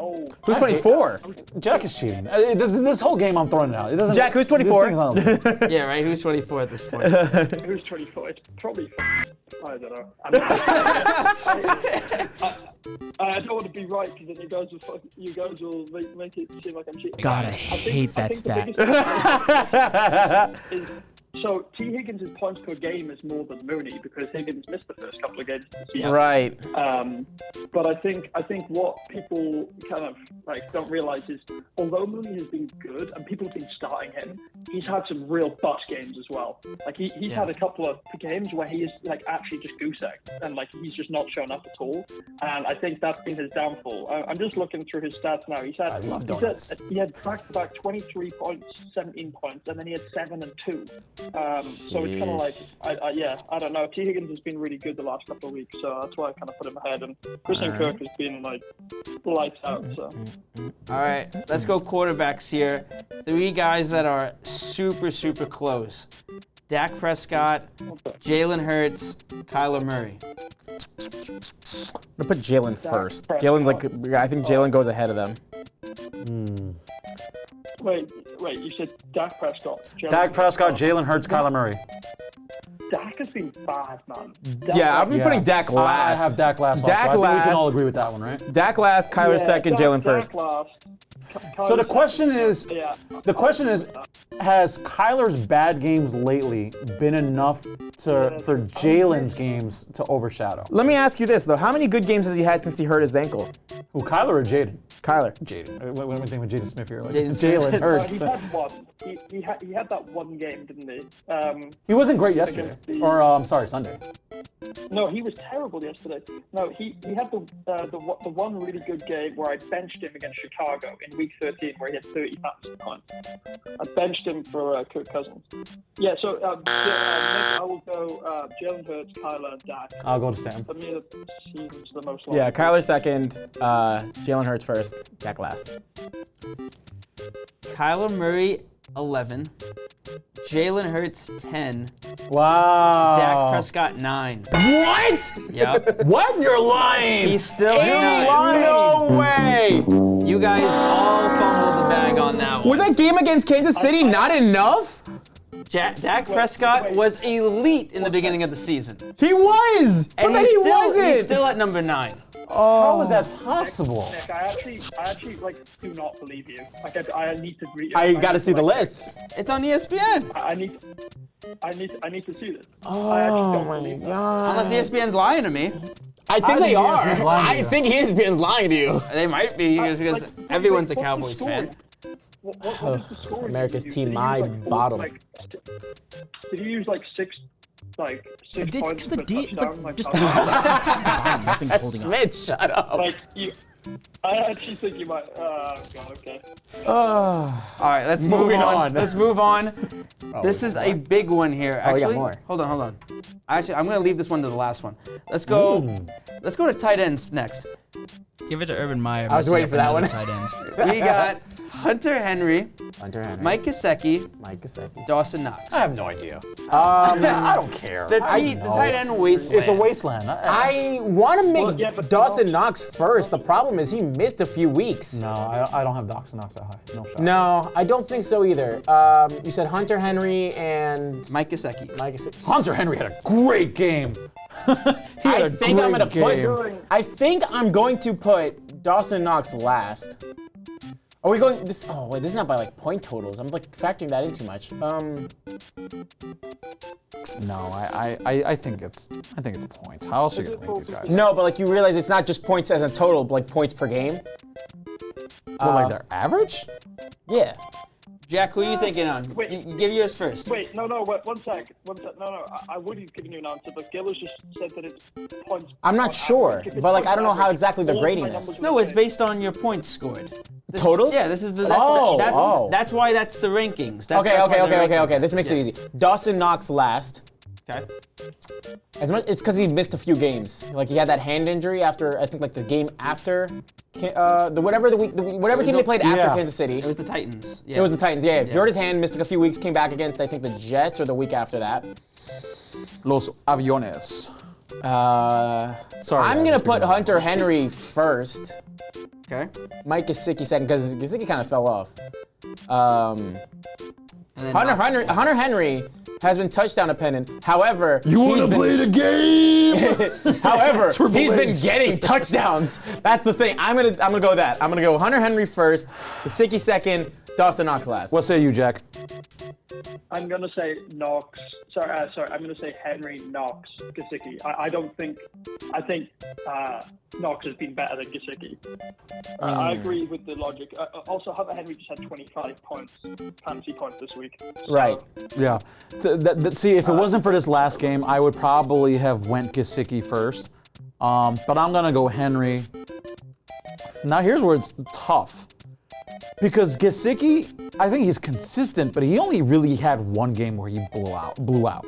Speaker 4: Oh.
Speaker 2: Who's 24?
Speaker 3: Jack is cheating. This whole game, I'm throwing it out. It doesn't.
Speaker 2: Jack, who's 24?
Speaker 3: this thing's not-
Speaker 1: Yeah, right? Who's 24 at this point?
Speaker 4: Who's 24? It's probably. I don't know. I don't want to be right because then you guys will make it seem like I'm cheating.
Speaker 2: God, I hate that
Speaker 4: think
Speaker 2: stat.
Speaker 4: So T. Higgins' points per game is more than Mooney because Higgins missed the first couple of games of the season.
Speaker 2: Right.
Speaker 4: But I think what people kind of don't realize is although Mooney has been good and people have been starting him, he's had some real bust games as well. Like he's had a couple of games where he is actually just goose egg and he's just not shown up at all. And I think that's been his downfall. I'm just looking through his stats now. He had back-to-back 23 points, 17 points, and then he had 7 and 2. So it's kind of I don't know. T. Higgins has been really good the last couple of weeks, so that's why I kind of put him ahead. And Christian Kirk has been lights out. So.
Speaker 1: All right, let's go quarterbacks here. 3 guys that are super, super close. Dak Prescott, Jalen Hurts, Kyler Murray.
Speaker 2: I'm gonna put Jalen first. Jalen's I think Jalen goes ahead of them.
Speaker 4: Wait, you said Dak Prescott.
Speaker 3: Dak Prescott, Jalen Hurts, Kyler Murray.
Speaker 4: Dak has been bad, man.
Speaker 2: I've been putting Dak last.
Speaker 3: I have Dak last.
Speaker 2: Dak
Speaker 3: also. I think we can all
Speaker 2: last.
Speaker 3: agree with that one, right?
Speaker 2: Dak last, Kyler second, Jalen first.
Speaker 4: Last.
Speaker 3: So the question is, has Kyler's bad games lately been enough for Jalen's games to overshadow?
Speaker 2: Let me ask you this though: how many good games has he had since he hurt his ankle?
Speaker 3: Who, Kyler or Jaden?
Speaker 2: Kyler.
Speaker 3: Jaden. What do we think with Jaden Smith here?
Speaker 1: Jalen
Speaker 3: Hurts.
Speaker 4: He had one. He had that one game, didn't he?
Speaker 3: He wasn't great yesterday. Or Sunday.
Speaker 4: No, he was terrible yesterday. No, he had the one really good game where I benched him against Chicago in Week 13, where he had 30 fantasy points. I benched him for Kirk Cousins. Yeah, so Nick, I will go Jalen Hurts, Kyler, and Dak.
Speaker 3: I'll go to Sam.
Speaker 4: For me, that seems the most likely.
Speaker 2: Yeah, Kyler second, Jalen Hurts first, Dak last.
Speaker 1: Kyler Murray, 11. Jalen Hurts, 10.
Speaker 3: Wow.
Speaker 1: Dak Prescott, 9.
Speaker 2: What?
Speaker 1: Yep.
Speaker 3: What? You're lying.
Speaker 1: He's still at 9.
Speaker 2: No way!
Speaker 1: You guys all fumbled the bag on that one.
Speaker 2: Was that game against Kansas City not enough?
Speaker 1: Dak Prescott was elite in the beginning of the season.
Speaker 2: He was!
Speaker 1: And
Speaker 2: but then he wasn't!
Speaker 1: He's still at number 9.
Speaker 2: How is that possible?
Speaker 4: Nick, I actually like do not believe you. Like I need to read.
Speaker 2: I gotta see the list.
Speaker 1: It's on ESPN.
Speaker 4: I need to see this. I
Speaker 2: Oh
Speaker 4: actually don't
Speaker 2: my
Speaker 4: believe that.
Speaker 2: god.
Speaker 1: Unless ESPN's lying to me.
Speaker 2: I think they are.
Speaker 3: ESPN's lying to
Speaker 2: I
Speaker 3: you.
Speaker 2: think ESPN's lying to you.
Speaker 1: They might be because everyone's a Cowboys fan.
Speaker 4: What is the score?
Speaker 2: America's
Speaker 4: you
Speaker 2: team,
Speaker 4: use?
Speaker 2: my
Speaker 4: Did you use,
Speaker 2: bottom.
Speaker 4: Did you use like six points per touchdown? Like,
Speaker 6: Nothing's holding up.
Speaker 2: Mitch, shut up.
Speaker 4: like you, I actually think you might. God, okay.
Speaker 1: All right, let's move
Speaker 2: Moving
Speaker 1: on.
Speaker 2: on.
Speaker 1: Let's move on. This is a big one here.
Speaker 2: Oh, we
Speaker 1: Actually,
Speaker 2: got more.
Speaker 1: hold on. Actually, I'm gonna leave this one to the last one. Let's go. Let's go to tight ends next.
Speaker 6: Give it to Urban Meyer.
Speaker 2: I was waiting for that one.
Speaker 6: Tight end.
Speaker 1: We got Hunter Henry,
Speaker 2: Hunter Henry.
Speaker 1: Mike Gesicki,
Speaker 2: Mike Gesicki.
Speaker 1: Dawson Knox.
Speaker 3: I have no idea.
Speaker 2: I
Speaker 3: don't care.
Speaker 1: The tight end wasteland.
Speaker 3: It's a wasteland.
Speaker 2: I want to make
Speaker 4: Well, yeah, but
Speaker 2: Dawson Knox first. The problem is he missed a few weeks.
Speaker 3: No, I don't have Dawson Knox that high. No shot.
Speaker 2: No, I don't think so either. You said Hunter Henry and
Speaker 1: Mike Gesicki.
Speaker 2: Mike Gesicki.
Speaker 3: Hunter Henry had a great game.
Speaker 2: I think I'm gonna
Speaker 3: game.
Speaker 2: I think I'm going to put Dawson Knox last. Are we going this? Oh wait, this is not by like point totals. I'm like factoring that in too much.
Speaker 3: No, I think it's points. How else are you gonna rank these guys?
Speaker 2: No, but like you realize it's not just points as a total, but like points per game.
Speaker 3: What, like their average?
Speaker 2: Yeah.
Speaker 1: Jack, who are you thinking on?
Speaker 4: Wait.
Speaker 1: You give yours first.
Speaker 4: Wait, no, wait, one sec. No, I would have given you an answer, but Gil has just said that it's points.
Speaker 2: I'm not
Speaker 4: on
Speaker 2: sure,
Speaker 4: average. If it's
Speaker 2: but like
Speaker 4: points
Speaker 2: I don't know how
Speaker 4: average,
Speaker 2: exactly they're
Speaker 4: all
Speaker 2: grading
Speaker 4: my
Speaker 2: this.
Speaker 4: numbers
Speaker 1: No,
Speaker 4: were
Speaker 1: it's
Speaker 4: the same.
Speaker 1: based on your points scored.
Speaker 2: Totals?
Speaker 1: Yeah, this is the.
Speaker 2: Oh.
Speaker 1: That's why that's the rankings. That's,
Speaker 2: Okay,
Speaker 1: that's why
Speaker 2: okay,
Speaker 1: they're
Speaker 2: okay, okay,
Speaker 1: ranking.
Speaker 2: okay. This makes it easy. Dawson Knox last.
Speaker 1: Okay.
Speaker 2: As much, it's because he missed a few games. Like he had that hand injury after I think like the game after, whatever team they played after
Speaker 3: Yeah.
Speaker 2: Kansas City.
Speaker 1: It was the Titans. Yeah.
Speaker 2: It was the Titans. Yeah, he hurt his hand, missed a few weeks, came back against I think the Jets or the week after that.
Speaker 3: Los Aviones. Sorry,
Speaker 2: I'm
Speaker 3: I
Speaker 2: gonna
Speaker 3: was
Speaker 2: put
Speaker 3: screwing
Speaker 2: Hunter Henry first.
Speaker 1: Okay.
Speaker 2: Mike Gesicki second because Gesicki kind of fell off.
Speaker 1: And then
Speaker 2: Hunter Henry has been touchdown dependent. However,
Speaker 3: You want to play the game?
Speaker 2: however,
Speaker 3: Triple
Speaker 2: he's been
Speaker 3: H.
Speaker 2: getting touchdowns. That's the thing. I'm gonna go with that. I'm gonna go Hunter Henry first, Gesicki second, Dawson Knox last.
Speaker 3: What say you, Jack?
Speaker 4: I'm gonna say Knox. Sorry. I'm gonna say Henry, Knox, Gesicki. I think Knox has been better than Gesicki. I agree with the logic. Also, Hunter Henry just had 25 points, fantasy points this week. So,
Speaker 2: Right.
Speaker 3: Yeah. See, if it wasn't for this last game, I would probably have went Gesicki first. But I'm gonna go Henry. Now here's where it's tough. Because Gesicki, I think he's consistent, but he only really had one game where he blew out.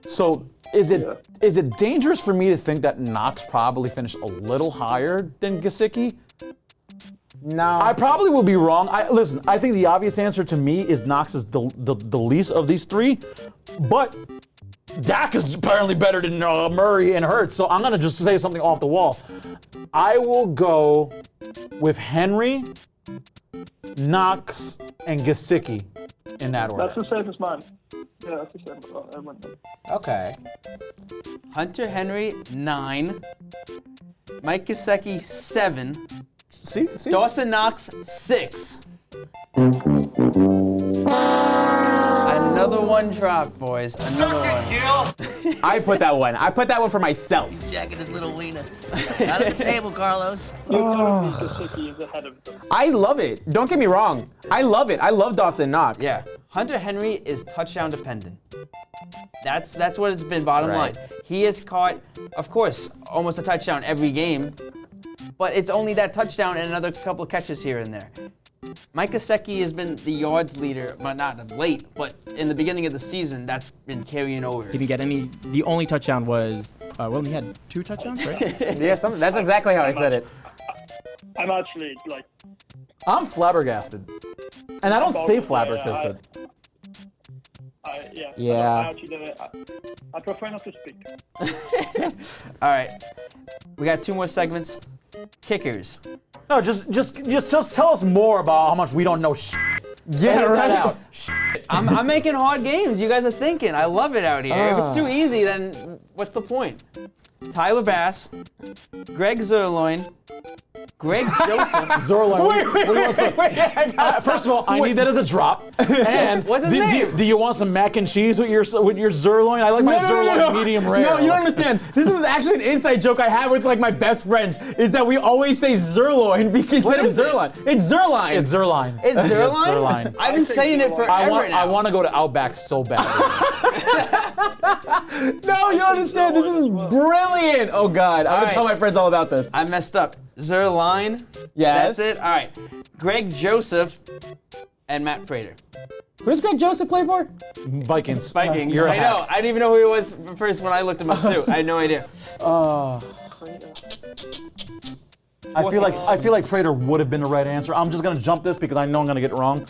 Speaker 3: So is it dangerous for me to think that Knox probably finished a little higher than Gesicki?
Speaker 2: No.
Speaker 3: I probably will be wrong. Listen, I think the obvious answer to me is Knox is the least of these three, but Dak is apparently better than Murray and Hurts, so I'm gonna just say something off the wall. I will go with Henry, Knox, and Gesicki in that order.
Speaker 4: That's the same as mine. Yeah, that's the same.
Speaker 2: Okay.
Speaker 1: Hunter Henry 9, Mike Gesicki 7,
Speaker 3: See?
Speaker 1: Dawson Knox 6. Another one dropped, boys. Another one.
Speaker 2: I put that one. I put that one for myself.
Speaker 7: Jacking his little weenus. Out of the table, Carlos.
Speaker 4: You're telling me Gesicki is ahead of them.
Speaker 2: I love it. Don't get me wrong. I love it. I love Dawson Knox.
Speaker 1: Yeah. Hunter Henry is touchdown dependent. That's what it's been, bottom
Speaker 2: Right.
Speaker 1: line. He has caught, of course, almost a touchdown every game, but it's only that touchdown and another couple of catches here and there. Mike Gesicki has been the yards leader, but not of late, but in the beginning of the season, that's been carrying over.
Speaker 6: Didn't get any. The only touchdown was. He had 2 touchdowns, right?
Speaker 2: Yeah, that's exactly how I said it.
Speaker 4: I'm actually like.
Speaker 3: I'm flabbergasted. And I don't say flabbergasted.
Speaker 2: Yeah.
Speaker 4: I actually did it. I prefer not to speak.
Speaker 1: All right. We got 2 more segments. Kickers.
Speaker 3: No, just tell us more about how much we don't know.
Speaker 2: Yeah,
Speaker 1: Edit
Speaker 2: right.
Speaker 1: that out. I'm making hard games. You guys are thinking. I love it out here. If it's too easy, then what's the point? Tyler Bass, Greg Zerloin, Greg Joseph.
Speaker 3: Zerloin.
Speaker 2: Wait,
Speaker 3: what do you want some? First of all, I need that as a drop. And
Speaker 1: What's his name?
Speaker 3: Do you want some mac and cheese with your Zerloin? I like my Zerloin medium rare.
Speaker 2: No, you don't understand. This is actually an inside joke I have with like my best friends. Is that we always say Zerloin instead of Zerline. It's Zerline.
Speaker 3: It's Zerline.
Speaker 1: It's Zerline?
Speaker 3: Zerline.
Speaker 1: I've been saying it forever now.
Speaker 3: I want to go to Outback so bad.
Speaker 2: No, you don't understand. This is brilliant. Oh God, I'm gonna tell my friends all about this.
Speaker 1: I messed up. Zerline.
Speaker 2: Yes.
Speaker 1: That's it. All right. Greg Joseph and Matt Prater.
Speaker 2: Who does Greg Joseph play for?
Speaker 3: Vikings.
Speaker 1: Vikings.
Speaker 3: You're a
Speaker 1: I know.
Speaker 3: hack.
Speaker 1: I didn't even know who he was first when I looked him up too. I had no idea.
Speaker 3: I feel like Prater would have been the right answer. I'm just gonna jump this because I know I'm gonna get it wrong.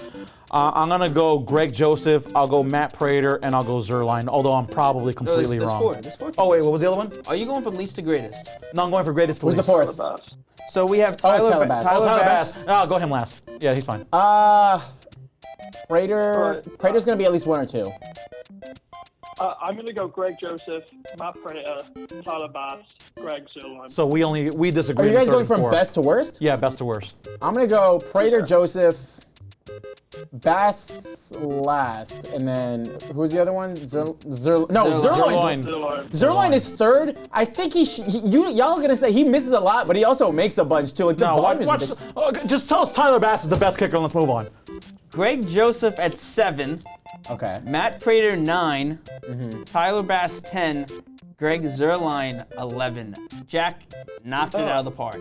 Speaker 3: I'm gonna go Greg Joseph. I'll go Matt Prater, and I'll go Zerline. Although I'm probably completely
Speaker 1: there's
Speaker 3: wrong.
Speaker 1: four. There's four.
Speaker 3: Oh wait, what was the other one?
Speaker 1: Are you going from least to greatest?
Speaker 3: No, I'm going for greatest.
Speaker 2: Who's the
Speaker 3: least.
Speaker 2: fourth?
Speaker 1: So we have Tyler,
Speaker 2: Tyler Bass.
Speaker 3: Tyler
Speaker 1: Bass.
Speaker 3: Bass. No, I'll go him last. Yeah, he's fine.
Speaker 2: Prater's gonna be at least one or two.
Speaker 4: I'm going to go Greg Joseph, Matt Prater, Tyler Bass, Greg Zerloin.
Speaker 3: So we disagree.
Speaker 2: Are you
Speaker 3: in
Speaker 2: guys
Speaker 3: the
Speaker 2: going
Speaker 3: third
Speaker 2: from
Speaker 3: and fourth.
Speaker 2: best to worst?
Speaker 3: Yeah, best to worst.
Speaker 2: I'm gonna go Prater, Joseph, Bass last, and then who's the other one? Zerloin. Zerloin is third. I think y'all are gonna say he misses a lot, but he also makes a bunch too. Like the
Speaker 3: No,
Speaker 2: volume is
Speaker 3: watch.
Speaker 2: ridiculous.
Speaker 3: Just tell us Tyler Bass is the best kicker, and let's move on.
Speaker 1: Greg Joseph at 7.
Speaker 2: Okay.
Speaker 1: Matt Prater 9. Tyler Bass 10. Greg Zerline 11. Jack knocked it out of the park.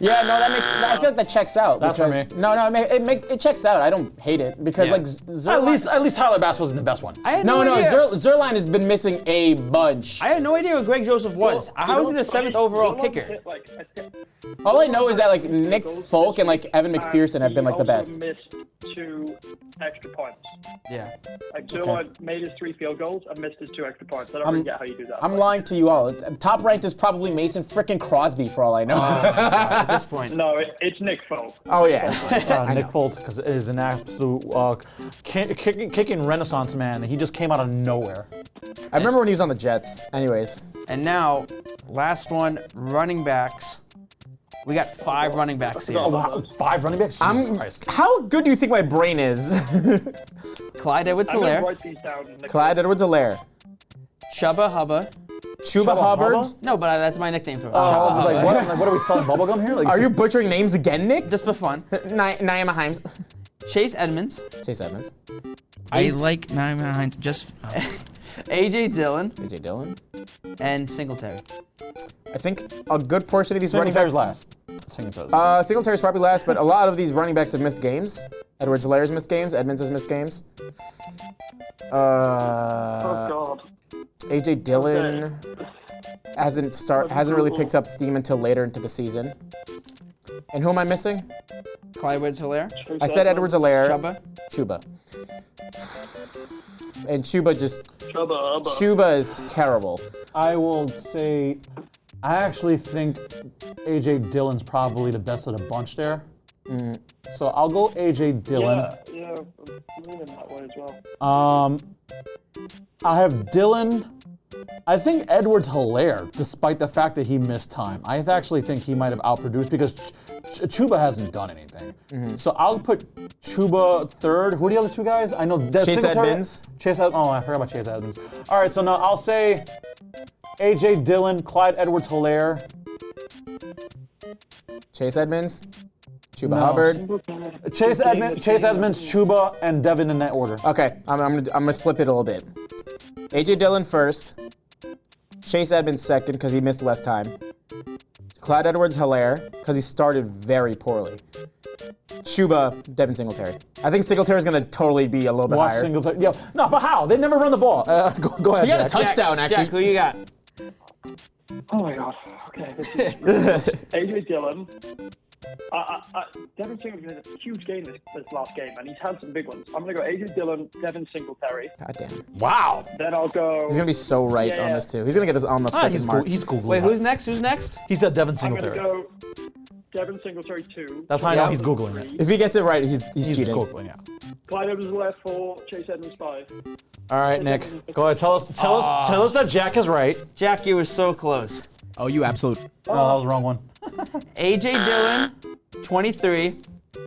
Speaker 2: Yeah, no, that makes. I feel like that checks out.
Speaker 3: That's for me.
Speaker 2: No, it checks out. I don't hate it because
Speaker 1: Yeah.
Speaker 2: like Zerline.
Speaker 3: At least Tyler Bass wasn't the best one.
Speaker 1: I had
Speaker 2: No,
Speaker 1: idea.
Speaker 2: Zerline has been missing a bunch.
Speaker 1: I had no idea what Greg Joseph was. How is he the 7th overall kicker?
Speaker 2: All I know is that like Nick Folk and like Evan McPherson have been like the best.
Speaker 4: He also missed 2 extra points.
Speaker 1: Yeah.
Speaker 4: Like Zerloin made his 3 field goals and missed his 2 extra points. I don't really get how you do that.
Speaker 2: I'm lying to you all. Top ranked is probably Mason frickin' Crosby for all I know.
Speaker 1: At this point.
Speaker 4: No, it's Nick Folk.
Speaker 2: Oh yeah.
Speaker 3: Nick Folt, because it is an absolute kicking renaissance man. He just came out of nowhere.
Speaker 2: I remember when he was on the Jets. Anyways.
Speaker 1: And now, last one, running backs. We got 5 running backs here.
Speaker 3: Oh, wow. 5 running backs? Jesus Christ.
Speaker 2: How good do you think my brain is?
Speaker 1: Clyde
Speaker 4: I'm going to
Speaker 1: Edwards-Helaire,
Speaker 4: write these down. Nick.
Speaker 2: Clyde Edwards-Helaire.
Speaker 1: Chubba Hubbard.
Speaker 2: Chuba Hubbard.
Speaker 3: Hubba?
Speaker 1: No, but that's my nickname for him.
Speaker 3: I
Speaker 1: Chubba
Speaker 3: was like,
Speaker 1: Hubbard.
Speaker 3: what are we selling bubblegum here? Like,
Speaker 2: Are you butchering names again, Nick?
Speaker 1: Just for fun.
Speaker 2: Naima Himes.
Speaker 1: Chase Edmonds.
Speaker 2: Chase Edmonds.
Speaker 7: I like Naima Hines just.
Speaker 1: A.J. Dillon.
Speaker 2: AJ Dillon.
Speaker 1: And Singletary.
Speaker 2: I think a good portion of these running backs.
Speaker 3: Singletary's last. Singletary's last.
Speaker 2: Singletary's probably last, but a lot of these running backs have missed games. Edwards-Helaire's missed games. Edmonds has missed games.
Speaker 4: Oh, God.
Speaker 2: AJ Dillon hasn't really picked up steam until later into the season. And who am I missing?
Speaker 1: Clyde Edwards-Helaire.
Speaker 2: I said Edwards-Helaire.
Speaker 1: Chubba.
Speaker 2: Chuba. And Chuba
Speaker 4: Chubba.
Speaker 2: Chuba is terrible.
Speaker 3: I will say, I actually think A.J. Dillon's probably the best of the bunch there. So I'll go A.J. Dillon.
Speaker 4: Yeah, I'm leaning that way as well.
Speaker 3: I have Dillon. I think Edwards-Helaire, despite the fact that he missed time, I actually think he might have outproduced because Chuba hasn't done anything. So I'll put Chuba third. Who are the other 2 guys? I know
Speaker 2: Chase Edmonds.
Speaker 3: Oh, I forgot about Chase Edmonds. All right, so now I'll say A.J. Dillon, Clyde Edwards-Helaire.
Speaker 2: Chase Edmonds. Chuba
Speaker 3: No.
Speaker 2: Hubbard.
Speaker 3: Chase Edmonds, Chuba, and Devin in that order.
Speaker 2: Okay, I'm gonna flip it a little bit. AJ Dillon first. Chase Edmonds second because he missed less time. Clyde Edwards-Helaire because he started very poorly. Chuba, Devin Singletary. I think Singletary is gonna totally be a little bit higher.
Speaker 3: Singletary. Yeah, no, but how? They never run the ball. Go ahead.
Speaker 2: He got a
Speaker 3: Jack.
Speaker 2: touchdown actually.
Speaker 1: Jack, who you got?
Speaker 4: Oh, my God. Okay. This is A.J. Dillon. Devin Singletary had a huge game this last game, and he's had some big ones. I'm going to go A.J. Dillon, Devin Singletary.
Speaker 2: God damn.
Speaker 3: Wow.
Speaker 4: Then I'll go...
Speaker 2: He's gonna be so right on this too. He's gonna get us on the freaking mark.
Speaker 3: He's Googling.
Speaker 1: Wait, who's next? Who's next?
Speaker 3: He said Devin
Speaker 4: I'm going to
Speaker 3: Singletary.
Speaker 4: go Devin Singletary 2.
Speaker 3: That's how I know he's Googling it.
Speaker 2: If he gets it right, he's
Speaker 3: He's
Speaker 2: cheating.
Speaker 3: Googling, yeah.
Speaker 4: Clyde Edwards-Helaire 4. Chase Edmonds 5.
Speaker 3: All right, Nick. Go ahead. Tell us that Jack is right.
Speaker 1: Jack, you were so close.
Speaker 6: Oh, you absolute.
Speaker 3: Oh, that was the wrong one.
Speaker 1: AJ Dillon, 23.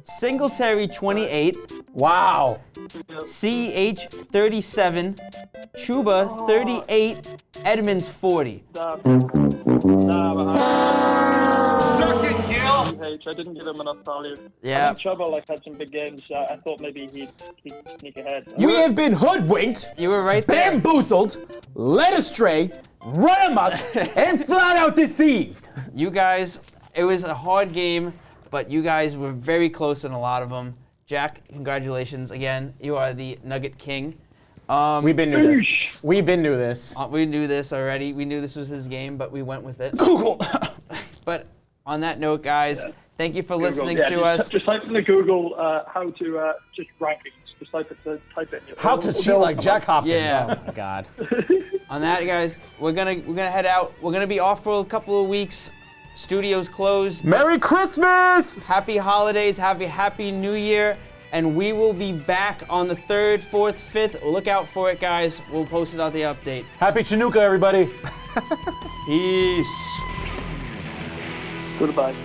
Speaker 1: Singletary, 28.
Speaker 3: Wow.
Speaker 1: CH, 37. Chuba, 38. Edmonds, 40.
Speaker 5: Suck it, Gil.
Speaker 4: I didn't give him enough value.
Speaker 1: Yeah.
Speaker 4: I think Chuba had some big games. I thought maybe he'd sneak ahead.
Speaker 2: We have been hoodwinked,
Speaker 1: You were right there.
Speaker 2: bamboozled, led astray, run amok, and flat out deceived.
Speaker 1: You guys, it was a hard game, but you guys were very close in a lot of them. Jack, congratulations again. You are the Nugget King.
Speaker 2: We've been new this. We've been new this.
Speaker 1: We knew this already. We knew this was his game, but we went with it.
Speaker 2: Google.
Speaker 1: But on that note, guys, thank you for listening to us.
Speaker 4: Just type in the Google how to just rankings. Just type it.
Speaker 3: How to cheat like Jack Hopkins.
Speaker 1: Yeah.
Speaker 2: Oh my God.
Speaker 1: On that, guys, we're gonna head out. We're gonna be off for a couple of weeks. Studios closed.
Speaker 2: Merry Christmas!
Speaker 1: Happy holidays. Happy New Year. And we will be back on the 3rd, 4th, 5th. Look out for it, guys. We'll post it on the update.
Speaker 3: Happy Chinooka, everybody.
Speaker 1: Peace.
Speaker 4: Goodbye.